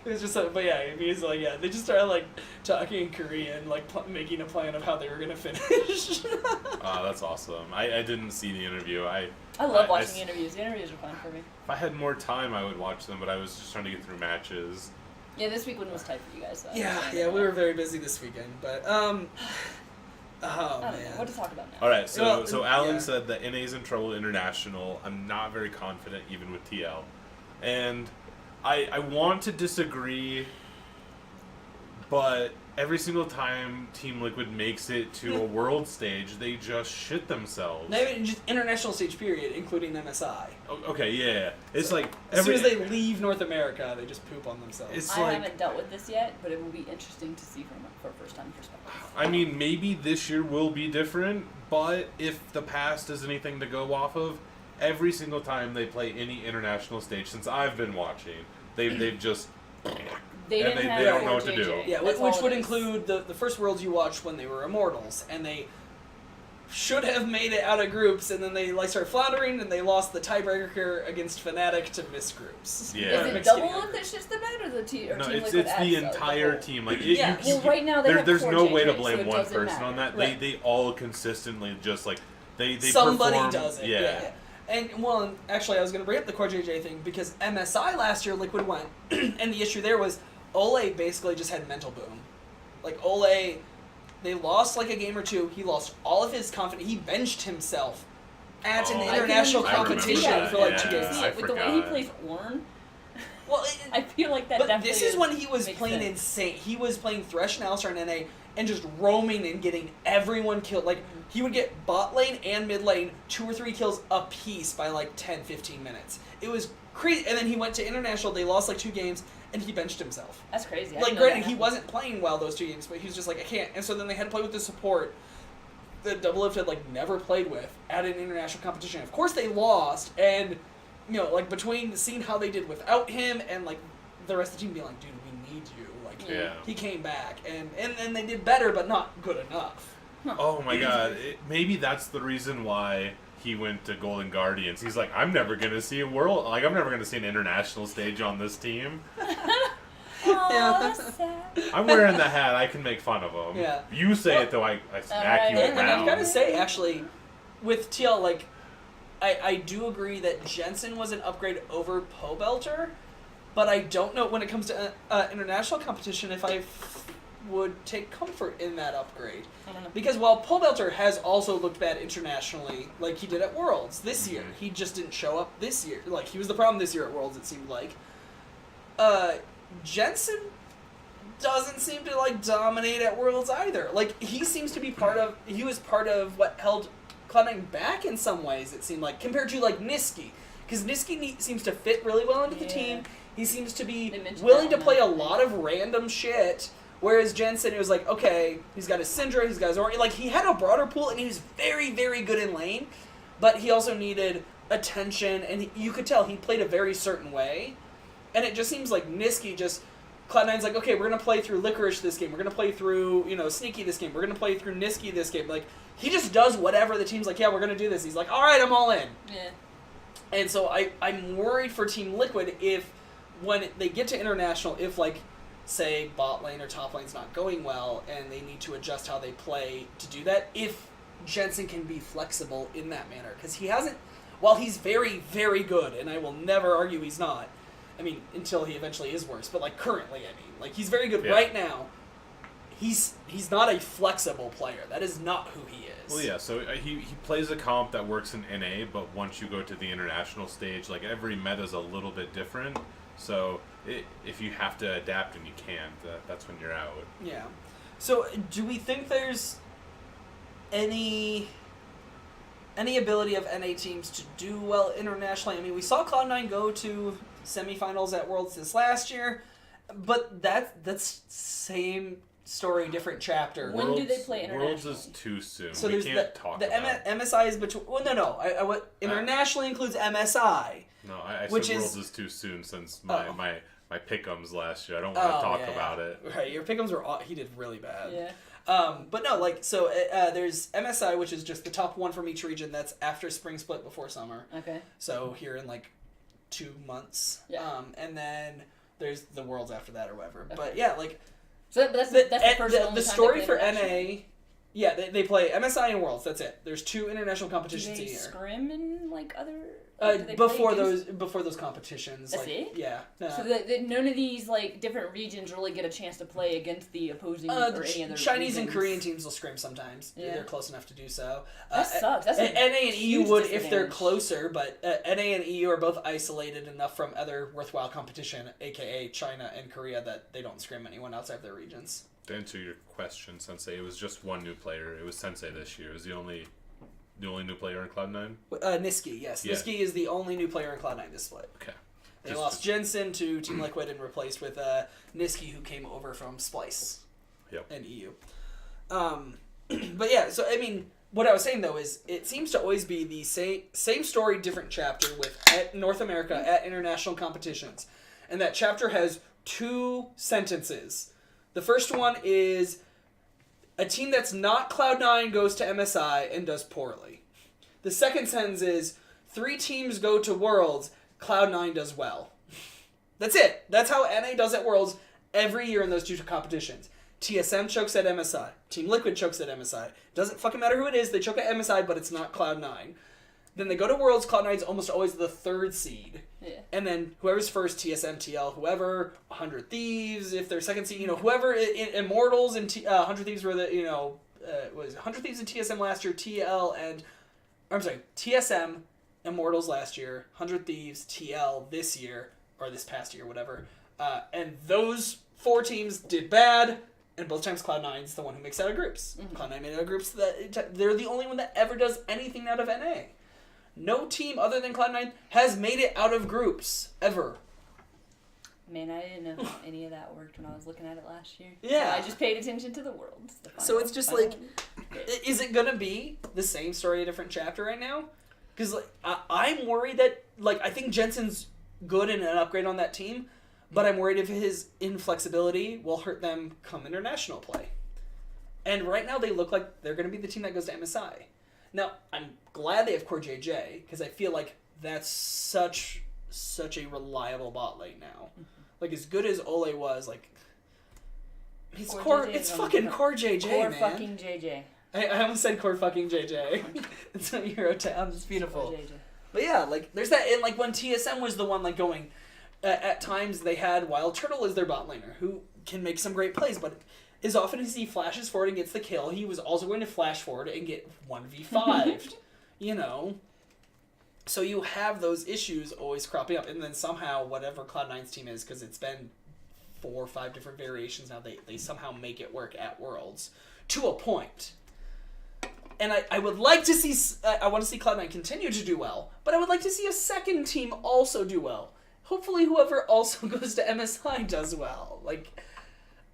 It was just but he's like, they just started like talking in Korean, like making a plan of how they were gonna finish.
That's awesome. I didn't see the interview. I
love watching interviews. The interviews are fun for me.
If I had more time, I would watch them, but I was just trying to get through matches.
Yeah, this week was tight for you guys. So
we were very busy this weekend, but man,
what to talk about now?
All right, so Alan said that NA's in trouble international. I'm not very confident even with TL, and I want to disagree, but every single time Team Liquid makes it to a world stage, they just shit themselves.
Not even just international stage period, including MSI.
Okay, yeah. It's like
as soon as they leave North America, they just poop on themselves.
I haven't dealt with this yet, but it will be interesting to see from a first-time perspective.
I mean, maybe this year will be different, but if the past is anything to go off of, every single time they play any international stage since I've been watching, they've just
they
don't know what to do.
Yeah, which would include the first Worlds you watched when they were Immortals, and they should have made it out of groups, and then they started floundering, and they lost the tiebreaker against Fnatic to miss groups.
Yeah.
Is it double that shits the bad, or the team?
No,
Team
it's
Liquid
the
adds
entire
double?
team. Like
right now
there's no way to
JJ,
blame
so
one
doesn't
person on
matter.
that. They all consistently just like they
somebody
perform,
does it.
Yeah.
And actually, I was going to bring up the Core JJ thing because MSI last year Liquid went, and the issue there was Ole basically just had mental boom. Like Ole, they lost like a game or two. He lost all of his confidence. He benched himself at an international competition for like 2 days.
With the way he plays Ornn,
well,
I feel like that.
But
definitely
this is when he was playing
sense.
insane. He was playing Thresh and Alistar in NA and just roaming and getting everyone killed. Like he would get bot lane and mid lane 2 or 3 kills a piece by like 10-15 minutes. It was crazy. And then he went to international. They lost like 2 games. And he benched himself.
That's crazy.
Like, granted, he wasn't playing well those 2 games, but he was just like, I can't. And so then they had to play with the support that Double Lift had, like, never played with at an international competition. Of course they lost, and, between seeing how they did without him and, like, the rest of the team being like, dude, we need you. Like, he came back. And they did better, but not good enough.
Huh.
Oh, my God. Maybe that's the reason why he went to Golden Guardians. He's like, I'm never going to see a world... Like, I'm never going to see an international stage on this team. I'm wearing the hat. I can make fun of him.
Yeah.
You say it, though, I smack you
And
around.
I've got to say, actually, with TL, like, I do agree that Jensen was an upgrade over Pobelter, but I don't know when it comes to international competition if I would take comfort in that upgrade.
I don't know.
Because while Pobelter has also looked bad internationally, like he did at Worlds this year, he just didn't show up this year. Like, he was the problem this year at Worlds, it seemed like. Jensen doesn't seem to, like, dominate at Worlds either. Like, he seems to be he was part of what held Cloud9 back in some ways, it seemed like, compared to, like, Niski. Because Niski seems to fit really well into the team. He seems to be willing to play a lot of random shit. Whereas Jensen, it was like, okay, he's got his Syndra, he's got his Ori. Like, he had a broader pool, and he was very, very good in lane. But he also needed attention, and you could tell he played a very certain way. And it just seems like Niski just... Cloud9's like, okay, we're going to play through Licorice this game. We're going to play through, Sneaky this game. We're going to play through Niski this game. Like, he just does whatever the team's like, yeah, we're going to do this. He's like, all right, I'm all in.
Yeah.
And so I'm worried for Team Liquid if, when they get to International, if, like, say, bot lane or top lane's not going well, and they need to adjust how they play to do that, if Jensen can be flexible in that manner. Because he hasn't, while he's very, very good, and I will never argue he's not, I mean, until he eventually is worse, but, like, currently, I mean, like, he's very good right now. He's not a flexible player. That is not who he is.
Well, yeah, so he plays a comp that works in NA, but once you go to the international stage, like, every meta's a little bit different, so if you have to adapt and you can't, that's when you're out.
Yeah. So, do we think there's any ability of NA teams to do well internationally? I mean, we saw Cloud9 go to semifinals at Worlds this last year, but that's same story, different chapter.
When do they play international?
Worlds is too soon.
So
we
there's
can't talk
the
about
MSI is between... Well, no. Internationally includes MSI.
No, I
which
said
is,
Worlds is too soon since my pick'ems last year. I don't want to talk about it.
Right, your pick'ems were... He did really bad.
Yeah.
But no, like, so there's MSI, which is just the top one from each region. That's after spring split, before summer.
Okay.
So here in, like, 2 months.
Yeah.
And then there's the Worlds after that or whatever.
Okay.
But yeah, like...
So that's the first
the story for NA... Yeah, they play MSI and Worlds, that's it. There's 2 international competitions a year.
Do they scrim in, like, other...
Before those competitions.
That's
like,
it?
Yeah.
So none of these, like, different regions really get a chance to play against the opposing or any other
Chinese
regions.
and Korean teams will scrim sometimes.
Yeah.
They're close enough to do so.
That sucks. That's
NA and EU would if they're
disadvantage.
closer, but NA and EU are both isolated enough from other worthwhile competition, aka China and Korea, that they don't scrim anyone outside of their regions.
To answer your question, Sensei, it was just one new player. It was Sensei this year. It was the only new player in Cloud9?
Niski, yes. Yeah. Niski is the only new player in Cloud9 this split.
Okay.
They lost Jensen to Team Liquid and replaced with Niski, who came over from Splice and EU. But yeah, so I mean, what I was saying though is it seems to always be the same story, different chapter with at North America at international competitions. And that chapter has 2 sentences. The first one is a team that's not Cloud9 goes to MSI and does poorly. The second sentence is 3 teams go to Worlds, Cloud9 does well. That's it. That's how NA does at Worlds every year in those 2 competitions. TSM chokes at MSI. Team Liquid chokes at MSI. Doesn't fucking matter who it is, they choke at MSI, but it's not Cloud9. Then they go to Worlds, Cloud9's almost always the 3rd seed.
Yeah.
And then whoever's first, TSM, TL, whoever, 100 Thieves, if they're second seed, whoever, Immortals and 100 Thieves were the, was 100 Thieves and TSM last year, TSM, Immortals last year, 100 Thieves, TL this year, or this past year, whatever. And those 4 teams did bad, and both times Cloud9's the one who makes out of groups. Mm-hmm. Cloud9 made out of groups, they're the only one that ever does anything out of NA. No team other than Cloud9 has made it out of groups, ever.
Man, I didn't know how any of that worked when I was looking at it last year.
Yeah.
So I just paid attention to the Worlds.
So it's just like, is it going to be the same story, a different chapter right now? Because like, I'm worried that, like, I think Jensen's good and an upgrade on that team, but I'm worried if his inflexibility will hurt them come international play. And right now they look like they're going to be the team that goes to MSI. Now, I'm glad they have Core JJ, because I feel like that's such a reliable bot lane now. Mm-hmm. Like, as good as Ole was, like, it's fucking Core JJ,
Core
man.
fucking JJ.
I almost said Core fucking JJ. That's what you wrote down. It's beautiful.
Core JJ.
But yeah, like, there's that, and like, when TSM was the one, like, going, at times they had Wild Turtle as their bot laner, who can make some great plays, but as often as he flashes forward and gets the kill, he was also going to flash forward and get 1v5'd, So you have those issues always cropping up, and then somehow, whatever Cloud9's team is, because it's been 4 or 5 different variations now, they somehow make it work at Worlds, to a point. And I would like to see, I want to see Cloud9 continue to do well, but I would like to see a second team also do well. Hopefully whoever also goes to MSI does well. Like,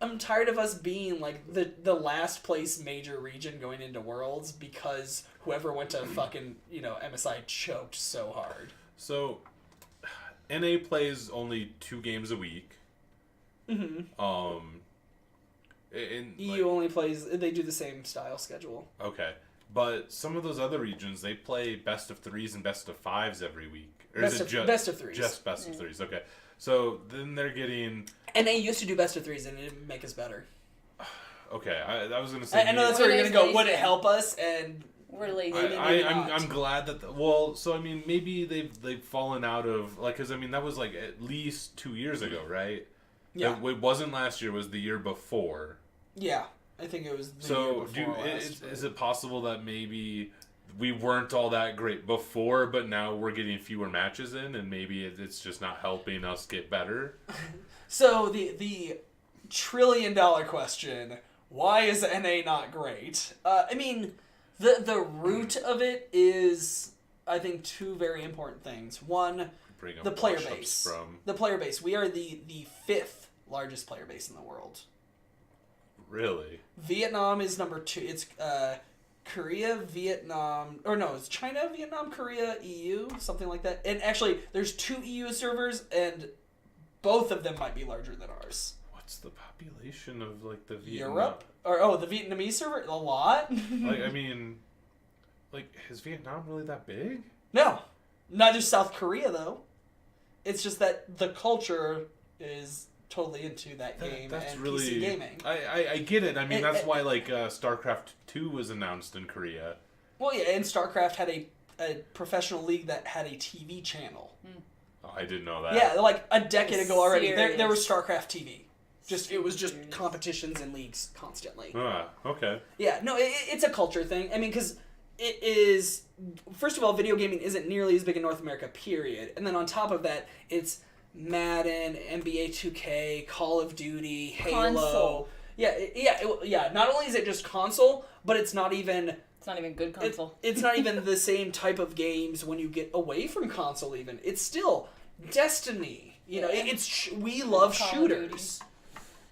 I'm tired of us being, like, the last place major region going into Worlds because whoever went to fucking, MSI choked so hard.
So, NA plays only 2 games a week.
Mm-hmm.
EU
only plays, they do the same style schedule.
Okay. But some of those other regions, they play best of 3s and best of 5s every week. Or
Best
is it
best of 3s.
Just best of 3s, okay. So then they're getting...
And they used to do best of 3s and it didn't make us better.
Okay, I was going to say...
I know that's where you're going to go, would it help us? And
we're lazy.
I'm glad that... so, I mean, maybe they've fallen out of... Like, because, I mean, that was, like, at least 2 years ago, right?
Yeah.
It wasn't last year, it was the year before.
Yeah, I think it was the year before
is it possible that maybe we weren't all that great before, but now we're getting fewer matches in, and maybe it's just not helping us get better?
So the $1 trillion question: why is NA not great? I mean, the root of it is, I think, 2 very important things. One, the player base. The player base. We are the 5th largest player base in the world.
Really?
Vietnam is number 2. It's Korea, Vietnam, or no, it's China, Vietnam, Korea, EU, something like that. And actually, there's 2 EU servers, and both of them might be larger than ours.
What's the population of, like, the Vietnam?
Europe? Or, the Vietnamese server? A lot?
Like, I mean, like, is Vietnam really that big?
No. Neither South Korea, though. It's just that the culture is totally into that game and really, PC gaming.
I get it. I mean, that's why, like, StarCraft 2 was announced in Korea.
Well, yeah, and StarCraft had a professional league that had a TV channel.
Oh, I didn't know that.
Yeah, like a decade ago already. There was StarCraft TV. It was just competitions and leagues constantly.
Okay.
Yeah, no, it's a culture thing. I mean, because it is... First of all, video gaming isn't nearly as big in North America, period. And then on top of that, it's Madden, NBA 2K, Call of Duty, Halo.
Console.
Yeah. Not only is it just console, but it's not even...
It's not even good console.
It's not even the same type of games when you get away from console even. It's still Destiny. We love shooters.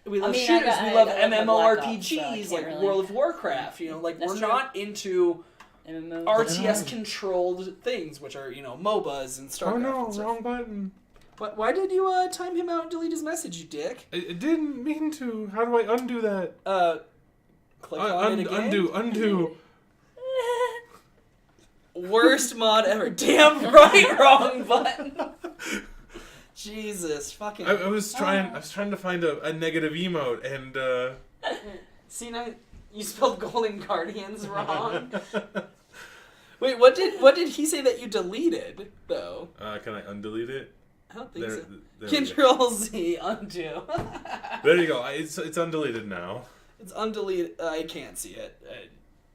We love shooters. We love MMORPGs, like really. World of Warcraft. We're not into RTS-controlled things, which are, MOBAs and StarCraft.
Oh no, wrong button.
Why did you time him out and delete his message, you dick?
I didn't mean to. How do I undo that?
Click on it again.
Undo.
Worst mod ever. Damn right, wrong button. Jesus, fucking.
I was trying to find a negative emote, and
See, now you spelled Golden Guardians wrong. Wait, what did he say that you deleted though?
Can I undelete it?
I don't think so. Control Z, undo.
There you go. It's undeleted now.
It's undeleted. I can't see it.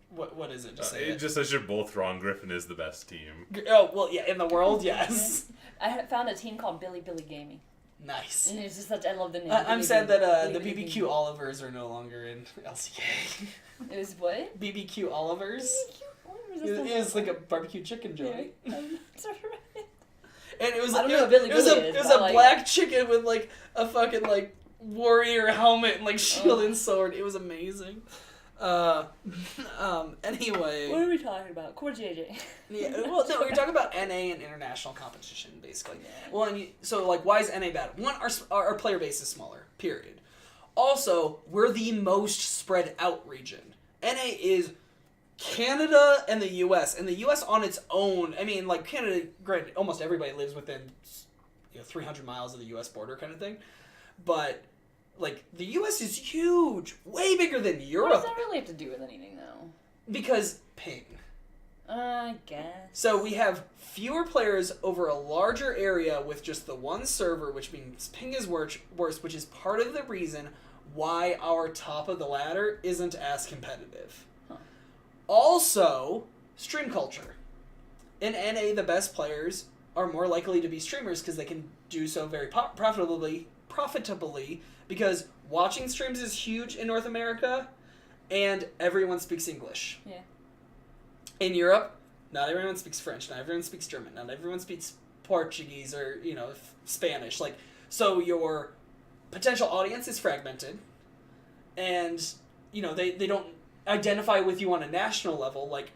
What is it? Just say
it just says you're both wrong. Griffin is the best team.
Oh, well, yeah, in the world, yes.
I found a team called Billy Gaming.
Nice.
And it's just such, I love the name.
I'm sad that the BBQ Olivers are no longer in LCK.
It was what?
BBQ Olivers?
BBQ Olivers?
It was like a barbecue chicken joint.
Yeah.
And it was
a
black chicken with like a fucking like warrior helmet and like shield and sword. It was amazing. Anyway.
What are we talking about? Core JJ.
Yeah, well, no, we're talking about NA and international competition, basically. Well, so, like, why is NA bad? One, our player base is smaller, period. Also, we're the most spread out region. NA is Canada and the US, and the US on its own, I mean, like, Canada, granted, almost everybody lives within 300 miles of the US border kind of thing, but... Like, the U.S. is huge. Way bigger than Europe.
What does that really have to do with anything, though?
Because ping.
I guess.
So we have fewer players over a larger area with just the one server, which means ping is worse, which is part of the reason why our top of the ladder isn't as competitive. Huh. Also, stream culture. In NA, the best players are more likely to be streamers because they can do so very profitably, because watching streams is huge in North America, and everyone speaks English.
Yeah.
In Europe, not everyone speaks French, not everyone speaks German, not everyone speaks Portuguese or, Spanish. Like, so your potential audience is fragmented, and, they don't identify with you on a national level. Like,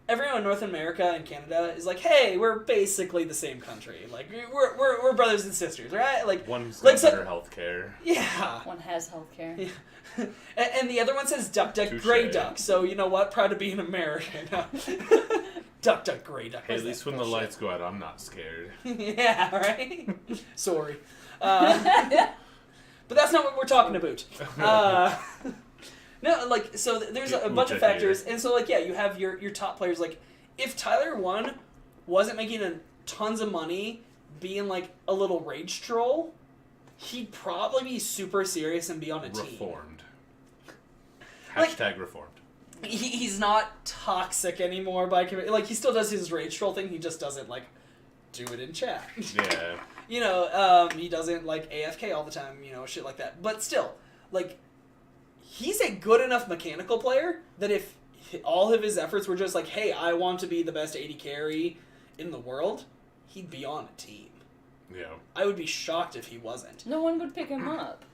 everyone in North America and Canada is like, hey, we're basically the same country. Like, we're brothers and sisters, right? Like,
one's got better healthcare.
Yeah.
One has healthcare.
Yeah. And the other one says Duck, Duck,
Touché.
Grey Duck. So, you know what? Proud to be an American. Duck, Duck, Grey Duck.
Hey, at least when the lights go out, I'm not scared.
Yeah, right? Sorry. But that's not what we're talking about. No, like, so there's a bunch of factors. And so, like, yeah, you have your top players. Like, if Tyler 1 wasn't making tons of money being, like, a little rage troll, he'd probably be super serious and be on a team.
Reformed.
Like,
Hashtag reformed.
He's not toxic anymore by committing. Like, he still does his rage troll thing. He just doesn't, like, do it in chat.
Yeah.
He doesn't, like, AFK all the time, shit like that. But still, like, he's a good enough mechanical player that if all of his efforts were just like, hey, I want to be the best AD carry in the world, he'd be on a team.
Yeah.
I would be shocked if he wasn't.
No one would pick him up.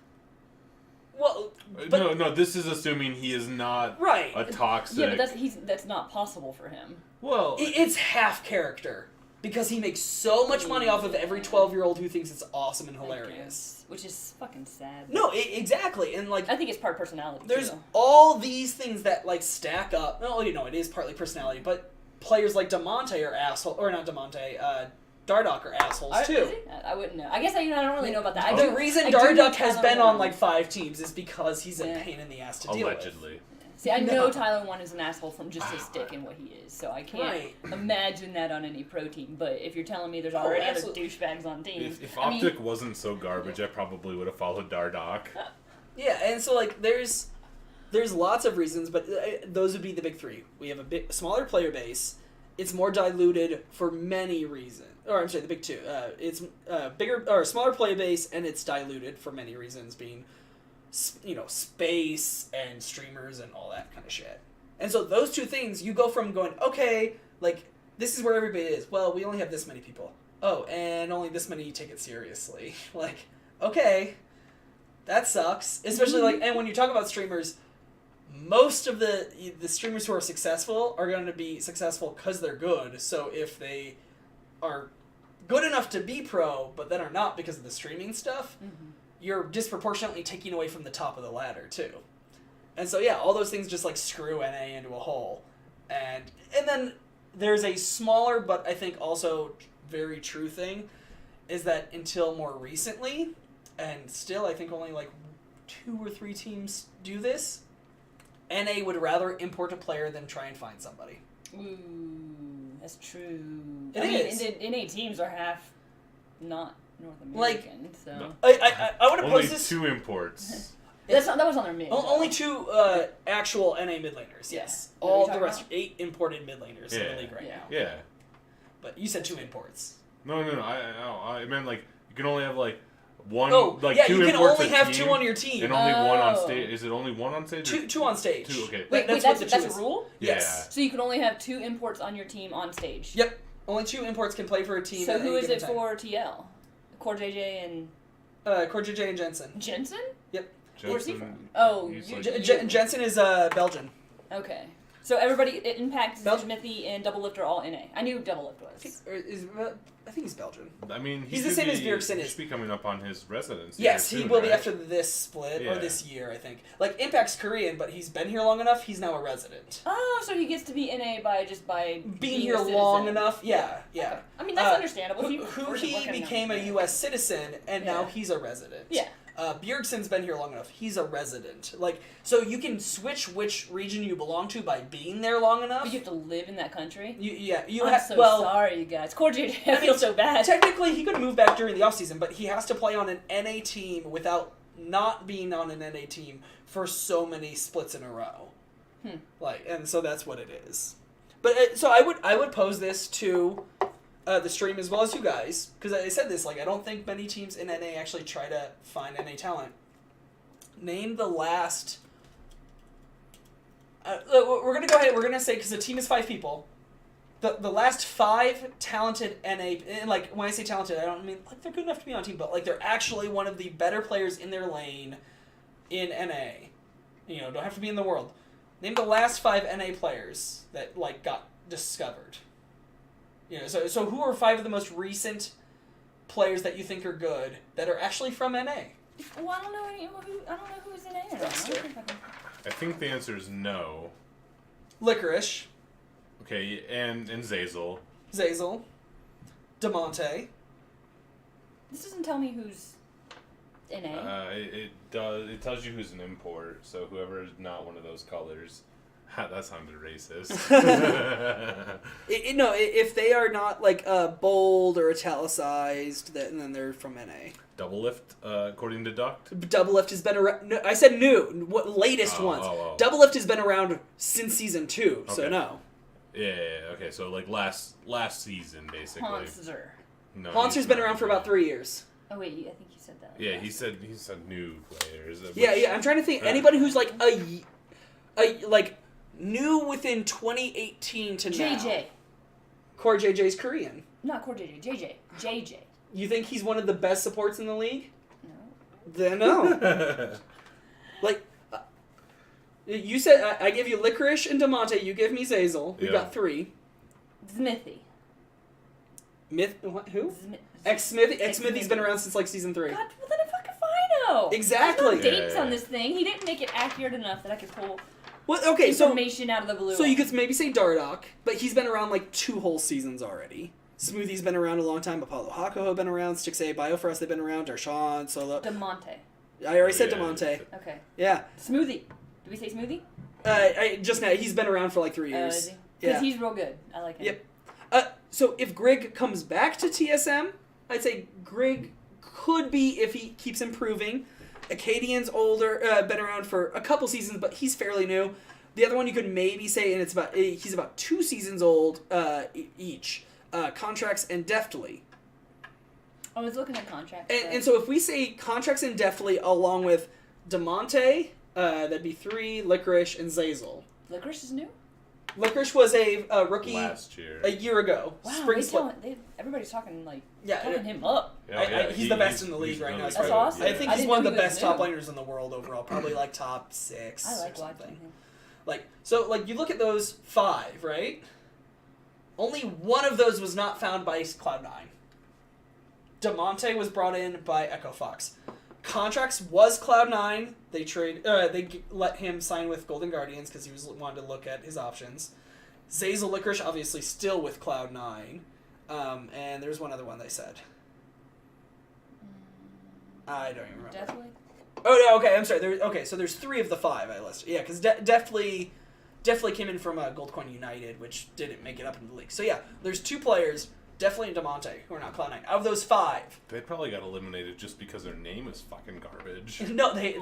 Well,
no, this is assuming he is not
right.
a toxic...
Yeah, but that's not possible for him.
Well...
It's half character. Because he makes so much money off of every 12-year-old who thinks it's awesome and hilarious.
Which is fucking sad.
No, exactly. And, like...
I think it's part personality,
there's
too.
all these things that, like, stack up. No, it is partly personality, but players like DeMonte are assholes. Or not DeMonte, Dardoch are assholes, too.
Is he? I wouldn't know. I guess I don't really know about that.
The reason Dardoch has been on, like, 5 teams is because he's a pain in the ass to deal with.
Allegedly.
See, I know Tyler 1 is an asshole from just his stick and what he is, so I can't imagine that on any pro team. But if you're telling me there's already other douchebags on teams...
If OpTic wasn't so garbage, I probably would have followed Dardoch.
Yeah, and so, like, there's lots of reasons, but those would be the big 3. We have a smaller player base. It's more diluted for many reasons. Or, I'm sorry, the big 2. It's bigger or smaller player base, and it's diluted for many reasons, being... space and streamers and all that kind of shit. And so those 2 things, you go from going, okay, like, this is where everybody is. Well, we only have this many people. Oh, and only this many take it seriously. Like, okay, that sucks. Especially, like, and when you talk about streamers, most of the streamers who are successful are going to be successful because they're good. So if they are good enough to be pro, but then are not because of the streaming stuff, you're disproportionately taking away from the top of the ladder, too. And so, yeah, all those things just, like, screw NA into a hole. And then there's a smaller, but I think also very true thing, is that until more recently, and still I think only, like, 2 or 3 teams do this, NA would rather import a player than try and find somebody.
Ooh, that's true.
It is.
NA teams are half not North American, so...
No.
I would oppose this...
Only 2 imports.
That was on their mid.
Only 2 actual NA mid laners, yes.
Yeah.
All the rest, 8 imported mid laners in the league right now.
Yeah.
But you said 2 imports.
No. I meant, like, you can only have, like, 1,
like,
2
you can
imports
only have 2 on your team.
And only 1 on stage. Is it only 1 on stage?
2 on stage.
2, okay.
Wait, that's a rule?
Yes.
So you can only have 2 imports on your team on stage?
Yep. Only 2 imports can play for a team.
So who is it for TL? Core JJ and...
Core JJ and Jensen.
Jensen?
Yep.
Where's he from? Oh,
Jensen is Belgian.
Okay. So everybody, Impact,
Belgian.
Smithy, and Double Lift are all NA. I knew Double Lift was.
I think he's Belgian.
I mean,
he's the same as Bjergsen is.
He should be coming up on his residency.
Yes, he will be
right?
after this split, or this year, I think. Like, Impact's Korean, but he's been here long enough, he's now a resident.
Oh, so he gets to be NA by
being here long enough? Yeah.
Okay. I mean, that's understandable.
Who he became a U.S. citizen, and now he's a resident.
Yeah.
Bjergsen's been here long enough. He's a resident. Like, so you can switch which region you belong to by being there long enough.
But you have to live in that country?
I'm
sorry, you guys. Core JJ, I feel so bad.
Technically, he could move back during the offseason, but he has to play on an NA team without not being on an NA team for so many splits in a row. Like, and so that's what it is. But so I would pose this to the stream as well as you guys, because I said this, like, I don't think many teams in NA actually try to find NA talent. Name the last We're gonna go ahead. We're gonna say because the team is 5 people. The last 5 talented NA, and like when I say talented, I don't mean like they're good enough to be on a team, but like they're actually one of the better players in their lane in NA. You know, don't have to be in the world. Name the last 5 NA players that like got discovered. You know, so who are 5 of the most recent players that you think are good that are actually from NA?
Well, I don't know who's in A.
I think the answer is no.
Licorice.
Okay, and Zazel.
Zazel. DeMonte.
This doesn't tell me who's in A.
It does. It tells you who's an import. So whoever is not one of those colors. That sounded racist.
No, if they are not like bold or italicized, then they're from NA.
Double lift, according to Duct.
Double lift has been around. No, I said new. What latest ones? Double lift has been around since season 2. So no.
Yeah. Okay. So like last season, basically.
Hanser.
No,
Hanser's been around for about 3 years.
Oh wait, I think you said that.
Yeah, he said new players.
Yeah. I'm trying to think. Anybody who's like a like new within 2018 to now.
JJ.
Core JJ's Korean.
Not Core JJ. JJ.
You think he's one of the best supports in the league?
No.
Then no. Like, you said I give you Licorice and DeMonte. You give me Zazel. We got 3.
Smithy.
Who? X-Smithy. X-Smithy's been around since like season 3.
God, well then if I know.
Exactly.
There's no dates on this thing. He didn't make it accurate enough that I could pull information out of the blue.
So you could maybe say Dardoch, but he's been around like 2 whole seasons already. Smoothie's been around a long time. Apollo Hakuho been around. Stixay Biofrost they've been around. Darshawn, Solo.
DeMonte.
I already said DeMonte.
Okay.
Yeah.
Smoothie. Did we say Smoothie?
Just now he's been around for like 3 years.
Is he? Because he's real good. I like him.
Yep. So if Grig comes back to TSM, I'd say Grig could be if he keeps improving. Acadian's older, been around for a couple seasons, but he's fairly new. The other one you could maybe say, and he's about 2 seasons old each. Contracts and Deftly.
I was looking at contracts.
And so if we say Contracts and Deftly along with DeMonte, that'd be 3, Licorice, and Zazel.
Licorice is new?
Licorice was a rookie
last year.
A year ago.
Wow, everybody's talking talking him up.
He's the best in the league right now.
That's awesome.
I think he's one of the best top laners in the world overall. Probably like top 6.
I like
or
watching
something.
him.
Like you look at those 5, right? Only one of those was not found by Cloud9. DeMonte was brought in by Echo Fox. Contracts was Cloud9. They let him sign with Golden Guardians because he wanted to look at his options. Zazel Licorice obviously still with Cloud9. And there's one other one they said. I don't even remember.
Definitely.
Oh no, okay, I'm sorry. So there's 3 of the 5 I listed. Yeah, because Deftly came in from Gold Coin United, which didn't make it up into the league. So yeah, there's 2 players, Deftly and DeMonte, who are not Cloud9. Out of those 5,
they probably got eliminated just because their name is fucking garbage.
No, they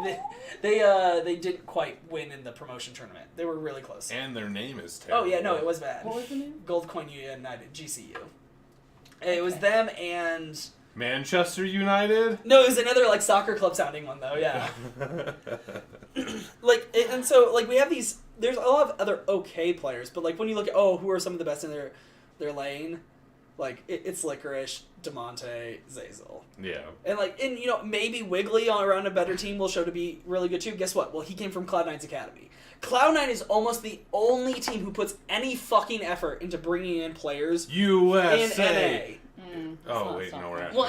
didn't quite win in the promotion tournament. They were really close.
And their name is terrible.
Oh yeah, no, it was bad.
What was the name?
Gold Coin United, GCU. It was them and
Manchester United?
No, it was another like soccer club sounding one though. Yeah. And so we have these. There's a lot of other okay players, but like when you look at who are some of the best in their lane, like it's Licorice, DeMonte, Zazel.
Yeah.
And maybe Wiggly around a better team will show to be really good too. Guess what? Well, he came from Cloud9's academy. Cloud9 is almost the only team who puts any fucking effort into bringing in players
USA.
in NA.
Oh wait, no, we're
Well,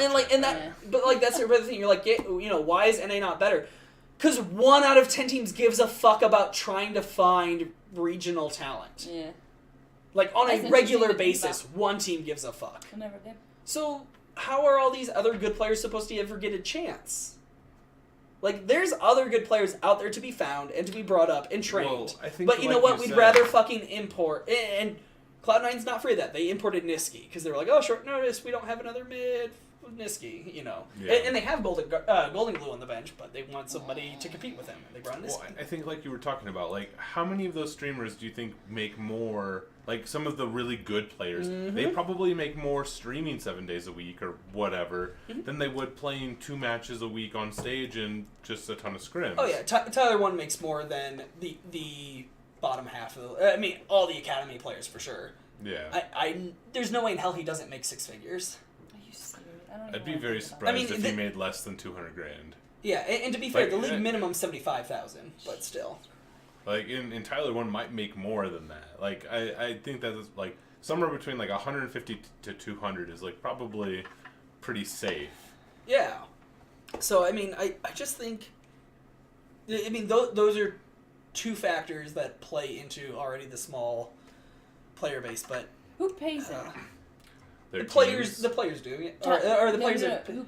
but that's the other thing. You're like, why is NA not better? Because 1 out of 10 teams gives a fuck about trying to find regional talent.
Yeah.
Like on
That's
a regular
interesting to think
basis, one team gives a fuck.
I never did.
So how are all these other good players supposed to ever get a chance? Like, there's other good players out there to be found and to be brought up and trained.
Well, I think
but you know what? We'd rather fucking import. And Cloud9's not free of that. They imported Niski because they were like, oh, short notice, we don't have another mid Niski, Yeah. And they have Golden Glue on the bench, but they want somebody to compete with him. And they brought Niski.
Well, I think like you were talking about, like, how many of those streamers do you think make more... Like, some of the really good players, they probably make more streaming 7 days a week or whatever than they would playing 2 matches a week on stage and just a ton of scrims.
Oh, yeah. Tyler 1 makes more than the bottom half of the... I mean, all the academy players for sure.
Yeah.
There's no way in hell he doesn't make 6 figures.
Are you serious? I don't
I'd
even
be
wanna
very
think about
surprised
I mean,
if he made less than 200 grand.
Yeah, and to be fair,
Like,
the league minimum 75,000, but still.
Like in Tyler 1 might make more than that. Like I think that is like somewhere between like 150 to 200 is like probably pretty safe.
Yeah. So I mean, I just think. I mean, those are 2 factors that play into already the small player base, but
Who pays it?
Their
the players
teams,
the players do, or the
No,
players
no,
are.
no.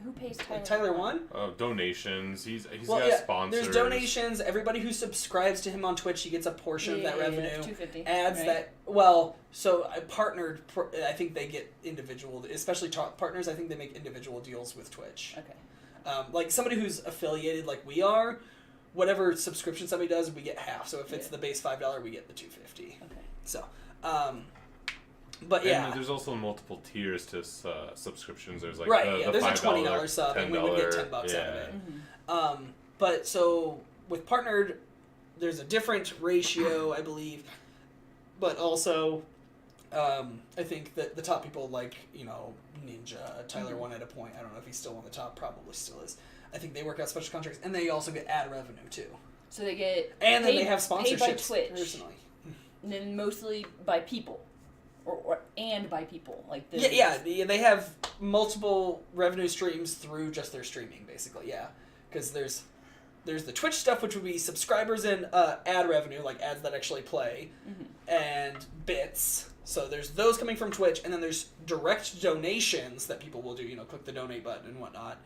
Who pays Tyler?
Tyler 1?
donations. He's
Well,
got
yeah,
sponsors.
there's donations. Everybody who subscribes to him on Twitch, he gets a portion of that revenue.
$250.
Ads
right?
that, well, so I partnered, I think they get individual, especially partners, I think they make individual deals with Twitch.
Okay.
Like somebody who's affiliated like we are, whatever subscription somebody does, we get half. So if it's the base $5, we get the $250.
Okay.
So, but yeah.
And there's also multiple tiers to subscriptions. There's like
Right,
the
there's a
$5,
$20 sub, and we would get $10 out of it.
Mm-hmm.
But so with partnered, there's a different ratio, I believe. But also, I think that the top people like, Ninja, Tyler 1 at a point. I don't know if he's still on the top. Probably still is. I think they work out special contracts, and they also get ad revenue too.
So they get
And then
paid,
they have
paid by
sponsorships
Twitch,
personally.
and then mostly by people, and by people like the
Yeah, they have multiple revenue streams through just their streaming, basically. Yeah, because there's the Twitch stuff, which would be subscribers and ad revenue, like ads that actually play, and bits. So there's those coming from Twitch, and then there's direct donations that people will do. Click the donate button and whatnot,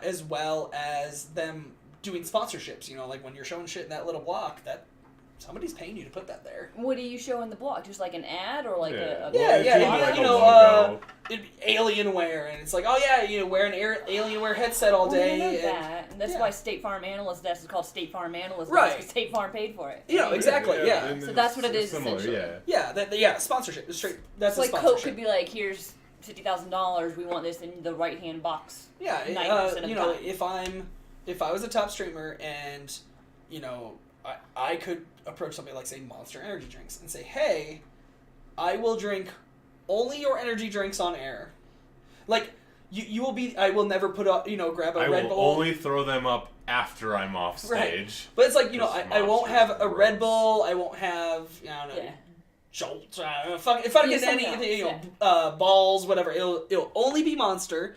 as well as them doing sponsorships. Like when you're showing shit in that little block, that somebody's paying you to put that there.
What do you show in the blog? Just like an ad or like a
it'd be Alienware, and it's like, oh yeah, wear an Alienware headset all day.
I know
and,
that. And that's why State Farm Analyst Desk is called State Farm Analyst Desk,
Right.
because State Farm paid for it.
Exactly, yeah.
and
So
it's
that's what it is,
similar,
essentially.
Yeah, sponsorship. Straight. That's
It's
a
like
sponsorship.
Coke could be like, here's $50,000. We want this in the right hand box.
Yeah,
90% of the time.
if I was a top streamer and I could approach somebody like say Monster Energy Drinks and say, hey, I will drink only your energy drinks on air. Like you will be. I will never put up. Grab a Red
will
Bull.
only throw them up after I'm off stage.
Right. But it's like I won't have a
Monsters
Red
gross.
Bull. I won't have Jolt. If I get anything, balls, whatever. It'll only be Monster.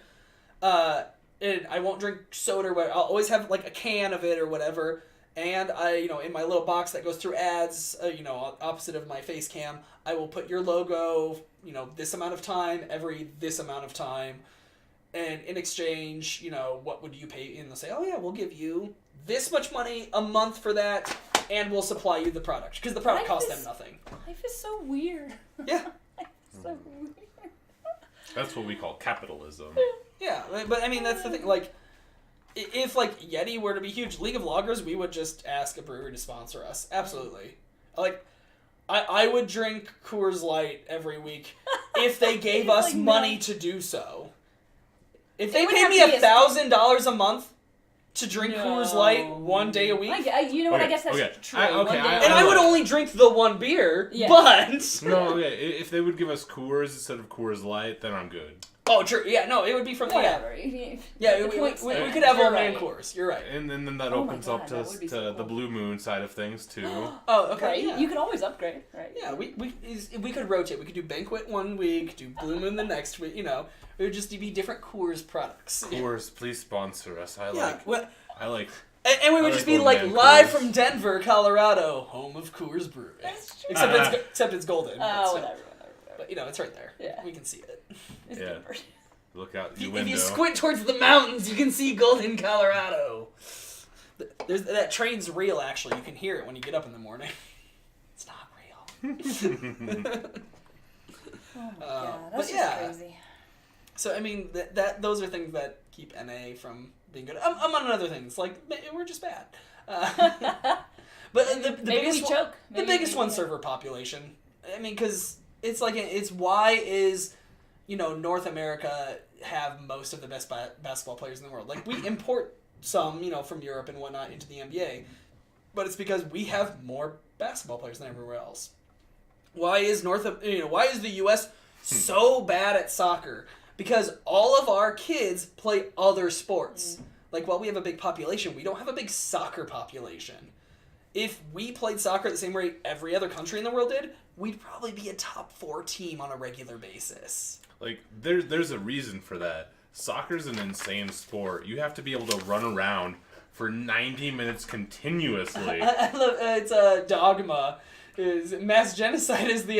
And I won't drink soda. I'll always have like a can of it or whatever. And I, in my little box that goes through ads, opposite of my face cam, I will put your logo, this amount of time, every this amount of time. And in exchange, what would you pay? And they'll say, oh yeah, we'll give you this much money a month for that, and we'll supply you the product. Because the product costs them nothing.
Life is so weird.
Yeah.
Life is so weird.
That's what we call capitalism.
Yeah, but I mean, that's the thing, like, if, like, Yeti were to be huge, League of Loggers, we would just ask a brewery to sponsor us. Absolutely. Like, I would drink Coors Light every week if they gave us money to do so. If they paid me $1,000 a month to drink Coors Light one day a week...
I guess that's true.
I would only drink the one beer, but...
No, if they would give us Coors instead of Coors Light, then I'm good.
Oh, true. Yeah, no, it would be from...
Whatever.
Yeah, we could have old man Coors. You're right.
And then that opens up to the Blue Moon side of things, too.
Oh, okay.
Right?
Yeah.
You can always upgrade, right?
Yeah, we could rotate. We could do Banquet one week, do Blue Moon the next week, It would just be different Coors products.
Coors, please sponsor us. I like...
And we would just be like live from Denver, Colorado, home of Coors Brewing.
That's true.
Except it's golden.
Oh, whatever.
But it's right there.
Yeah.
We can see it.
It's
Yeah.
good.
Look out the
If
window.
you squint towards the mountains, you can see golden Colorado. That train's real, actually. You can hear it when you get up in the morning. It's not real.
Oh my god, that's crazy.
So I mean, those are things that keep NA from being good. Among other things, like we're just bad. But the biggest one, server population. I mean, because it's like why is North America have most of the best basketball players in the world? Like we import some from Europe and whatnot into the NBA. but it's because we have more basketball players than everywhere else. Why is why is the U.S. so bad at soccer? Because all of our kids play other sports. Like, while we have a big population, we don't have a big soccer population. If we played soccer at the same rate every other country in the world did, we'd probably be a top 4 team on a regular basis.
Like, there's a reason for that. Soccer's an insane sport. You have to be able to run around for 90 minutes continuously.
I love it's a dogma. Is mass genocide is the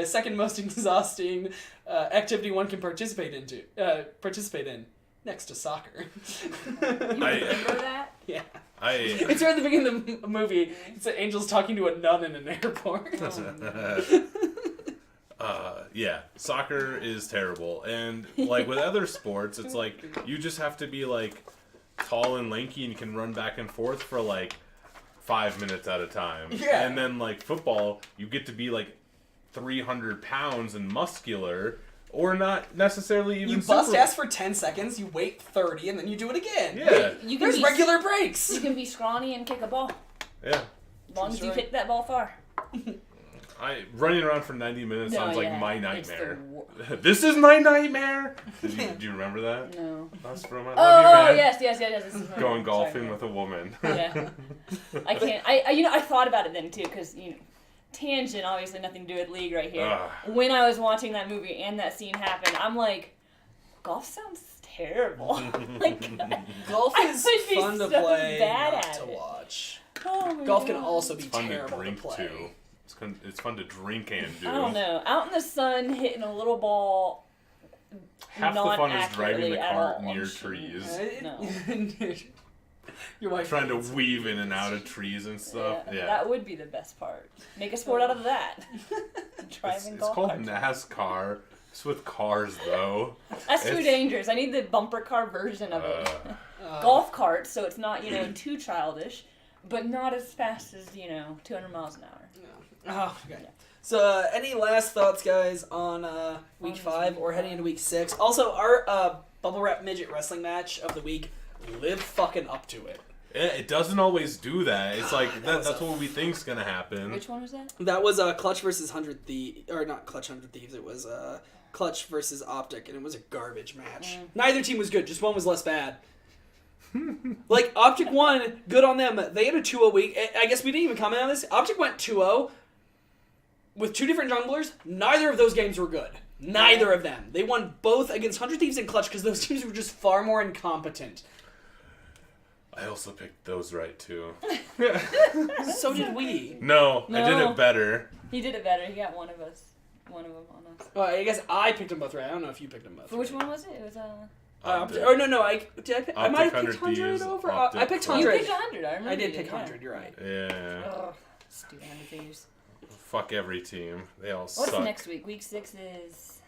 second most exhausting activity one can participate in, next to soccer.
You remember that?
Yeah.
It's
It's right at the beginning of the movie. It's Angel's talking to a nun in an airport.
yeah, soccer is terrible. And, like, with other sports, it's like, you just have to be, like, tall and lanky and you can run back and forth for, like, 5 minutes at a time.
Yeah.
And then, like, football, you get to be, like, 300 pounds and muscular, or not necessarily even
You bust ass for 10 seconds, you wait 30, and then you do it again.
Yeah.
There's regular breaks.
You can be scrawny and kick a ball.
Yeah.
As long as you hit that ball far.
Running around for 90 minutes sounds like my
it's
nightmare.
the
This is my nightmare! Do you remember that?
No.
That's from I Love
Oh,
You, Man.
yes. This is
Going golfing
sorry.
with a woman.
Yeah. I can't. I thought about it then too, because tangent, obviously nothing to do with League right here. When I was watching that movie and that scene happened, I'm like, golf sounds terrible. Like,
Golf is
would be
fun to
so
play,
bad
not
at
to
it.
watch.
oh my
Golf can
God.
also be
It's fun to
terrible
drink,
play.
too. It's fun to drink and do.
I don't know. Out in the sun, hitting a little ball.
Half the fun is
non-accurately
driving the
at
cart
all.
near trees.
No.
Your wife
Trying to weave in and out of trees and stuff. Yeah.
That would be the best part. Make a sport out of that. Driving
It's
golf
called
carts.
NASCAR. It's with cars, though.
That's too
It's-
dangerous. I need the bumper car version of it. Golf carts, so it's not, too childish, but not as fast as, 200 miles an hour.
Oh, okay. Yeah. So, any last thoughts, guys, on week 5 or heading into week 6? Also, our Bubble Wrap Midget Wrestling match of the week, live fucking up to it.
It doesn't always do that. It's like,
was
that's
a-
what we think's gonna happen.
Which one was that?
That was Clutch versus 100 Thieves, or not Clutch 100 Thieves, it was Clutch versus OpTic, and it was a garbage match. Neither team was good, just one was less bad. Like, OpTic won, good on them. They had a 2-0 week. I guess we didn't even comment on this. OpTic went 2-0 with 2 different junglers. Neither of those games were good. Neither of them. They won both against 100 Thieves and Clutch because those teams were just far more incompetent.
I also picked those right, too.
So did we.
No, I did
No.
it better.
He did it better. He got one of them on us.
Well, I guess I picked them both right. I don't know if you picked them both
But which one was it? It was
no, I might have picked
100
100
Thieves,
over.
OpTic
I picked
Clutch.
You
100.
picked 100. I remember.
I did
you
pick 100. You're right.
Yeah.
Ugh, stupid 100 Thieves.
Fuck
every team. They all
What's
suck.
next week? Week 6 is.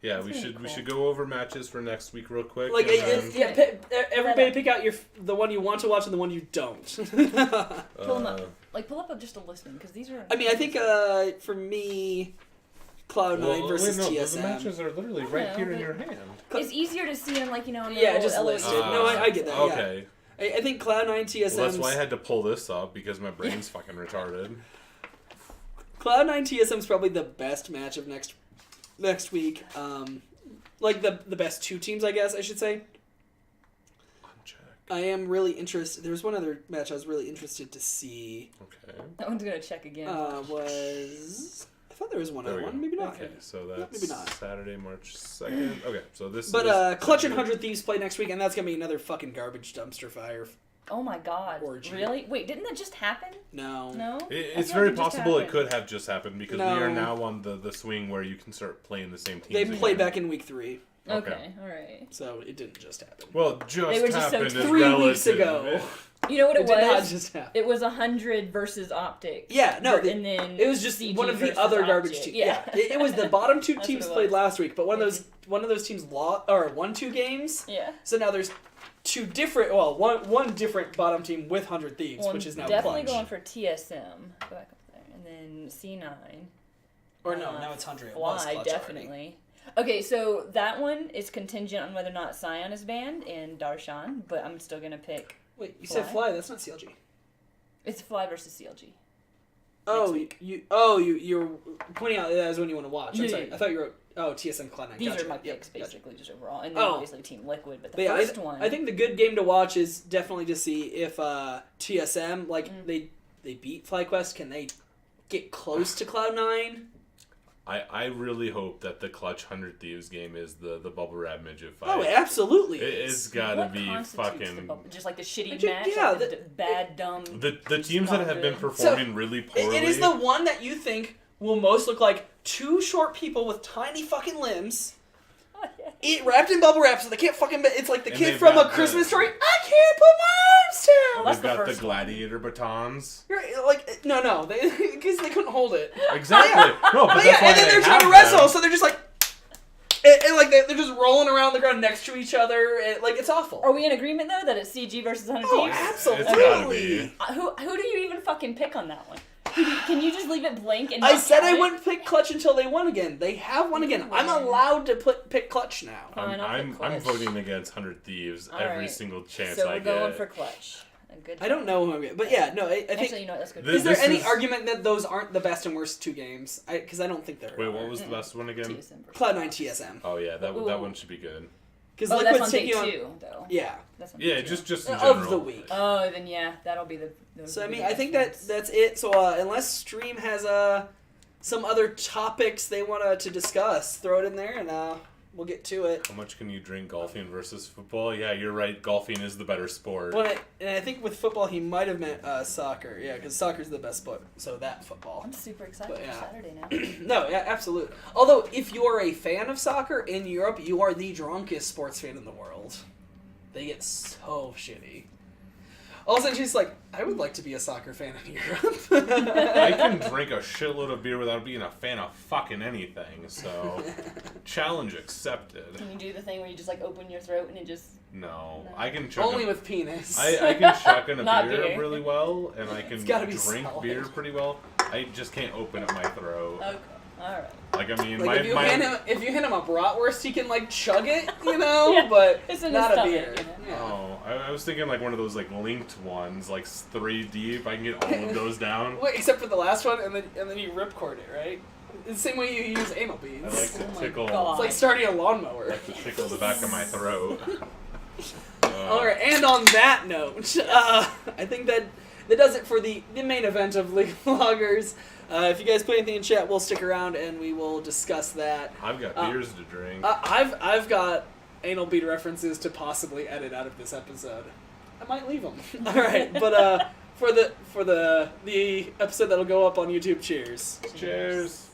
Yeah,
That's
we
gonna
should
be
we
cool.
should go over matches for next week real quick.
Like,
and then,
everybody pick out the one you want to watch and the one you don't.
Pull them up. Pull up just a listing because these are.
I mean, I think for me, Cloud9 versus TSM.
The matches are literally right here in your hand.
It's easier to see them, on the
Yeah, just
little
listed.
LOD.
No, I get that.
Okay.
Yeah. I think Cloud9 TSM.
Well, that's why I had to pull this up because my brain's fucking retarded.
Cloud9 TSM is probably the best match of next week. Like the best 2 teams, I guess I should say.
Uncheck.
I am really interested. There was one other match I was really interested to see.
Okay.
That one's gonna check again.
Was I thought there was one
There
other
we
one?
go.
Maybe not.
Okay, so that's
maybe not.
Saturday, March 2nd. Okay, so this
But
is...
Clutch and 100 Thieves play next week, and that's gonna be another fucking garbage dumpster fire.
Oh my god.
Orgy.
Really? Wait, didn't that just happen?
No.
No?
It's
I feel
very
like it just
possible it
happened.
could have just happened because
No.
we are now on the swing where you can start playing the same teams
They
again.
played back in week 3,
Okay, alright.
so it didn't just happen.
Well, just
They were just so
happened is
3
relative.
weeks ago.
You know what
It
it
did not
was?
just happen.
It was 100 versus OpTic.
Yeah, no,
and then
it was just
CG
one of the
versus
other garbage
OpTic.
teams.
Yeah,
It was the bottom 2
That's
teams
what it
played
was.
last week, but one of those teams won 2 games.
Yeah.
So now there's 2 different, one different bottom team with 100 Thieves,
Well,
which is now
definitely
Clutch.
going for TSM. Go back up there, and then C9.
Or no, now it's 100. It was
Fly,
Clutch
definitely. Okay, so that one is contingent on whether or not Scion is banned and Darshan, but I'm still gonna pick
Wait, you said Fly? That's not CLG.
It's Fly versus CLG.
Oh, you're pointing out that as one you want to watch. I'm sorry.
Yeah.
I thought you wrote TSM Cloud9.
These
gotcha.
are my picks, basically, just overall. And then obviously Team Liquid, but the first one...
I think the good game to watch is definitely to see if TSM, they beat FlyQuest. Can they get close to Cloud9?
I really hope that the Clutch 100 Thieves game is the bubble wrap midget fight.
Oh, absolutely.
It's gotta be fucking...
Just like the shitty
Magic,
match?
yeah,
like the bad, dumb...
The teams that have been performing really poorly...
It is the one that you think will most look like two short people with tiny fucking limbs... wrapped in bubble wrap so they can't fucking... It's like the kid from A Christmas Story. I can't put my arms down!
Well,
They've got the gladiator batons.
No, because they couldn't hold it.
Exactly. No, but that's why
and then they're trying to wrestle, so they're just like... And they're just rolling around the ground next to each other. It's awful.
Are we in agreement, though, that it's CG versus 100
Oh,
Thieves?
absolutely.
Who do you even fucking pick on that one? Can you just leave it blank and
I said I wouldn't pick Clutch until they won again. They have won again. I'm allowed to pick Clutch now.
I'm voting against 100 Thieves every single chance I get.
So we're going for Clutch.
I don't know who I'm getting, but I think.
Actually, you know what? That's good.
Is there any argument that those aren't the best and worst two games? Because I don't think they're.
Wait, what was the best one again?
Cloud9 TSM.
Oh yeah, that one should be good.
Because that's on day 2, though.
Yeah.
That's on
day 2. just in general.
Of the week.
Oh, then that'll be the.
So I think that's it. So unless Stream has some other topics they want to discuss, throw it in there and we'll get to it.
How much can you drink golfing versus football? Yeah, you're right. Golfing is the better sport.
Well, and I think with football he might have meant soccer. Yeah, because soccer's the best sport. So that football.
I'm super excited for Saturday now.
No, yeah, absolutely. Although if you're a fan of soccer in Europe, you are the drunkest sports fan in the world. They get so shitty. All of a sudden she's like, I would like to be a soccer fan in Europe.
I can drink a shitload of beer without being a fan of fucking anything, so challenge accepted.
Can you do the thing where you just open your throat and it just...
No. I can chuck
Only with penis.
I can chuck in a
beer
really well, and I can drink
solid.
beer pretty well. I just can't open up my throat.
Okay. Alright.
If you hand him a bratwurst, he can chug it, but
it's in
not
his
a
stomach,
beer.
Oh, I was thinking one of those linked ones, 3 deep. I can get all of those down.
Wait, except for the last one, and then you ripcord it, right? It's the same way you use anal beads.
I like to tickle.
It's like starting a lawnmower.
I like to tickle the back of my throat.
All right, and on that note, I think that does it for the main event of League of Loggers. If you guys put anything in chat, we'll stick around and we will discuss that.
I've got beers to drink.
I've got anal bead references to possibly edit out of this episode. I might leave them. All right, but for the episode that'll go up on YouTube, cheers.
Cheers.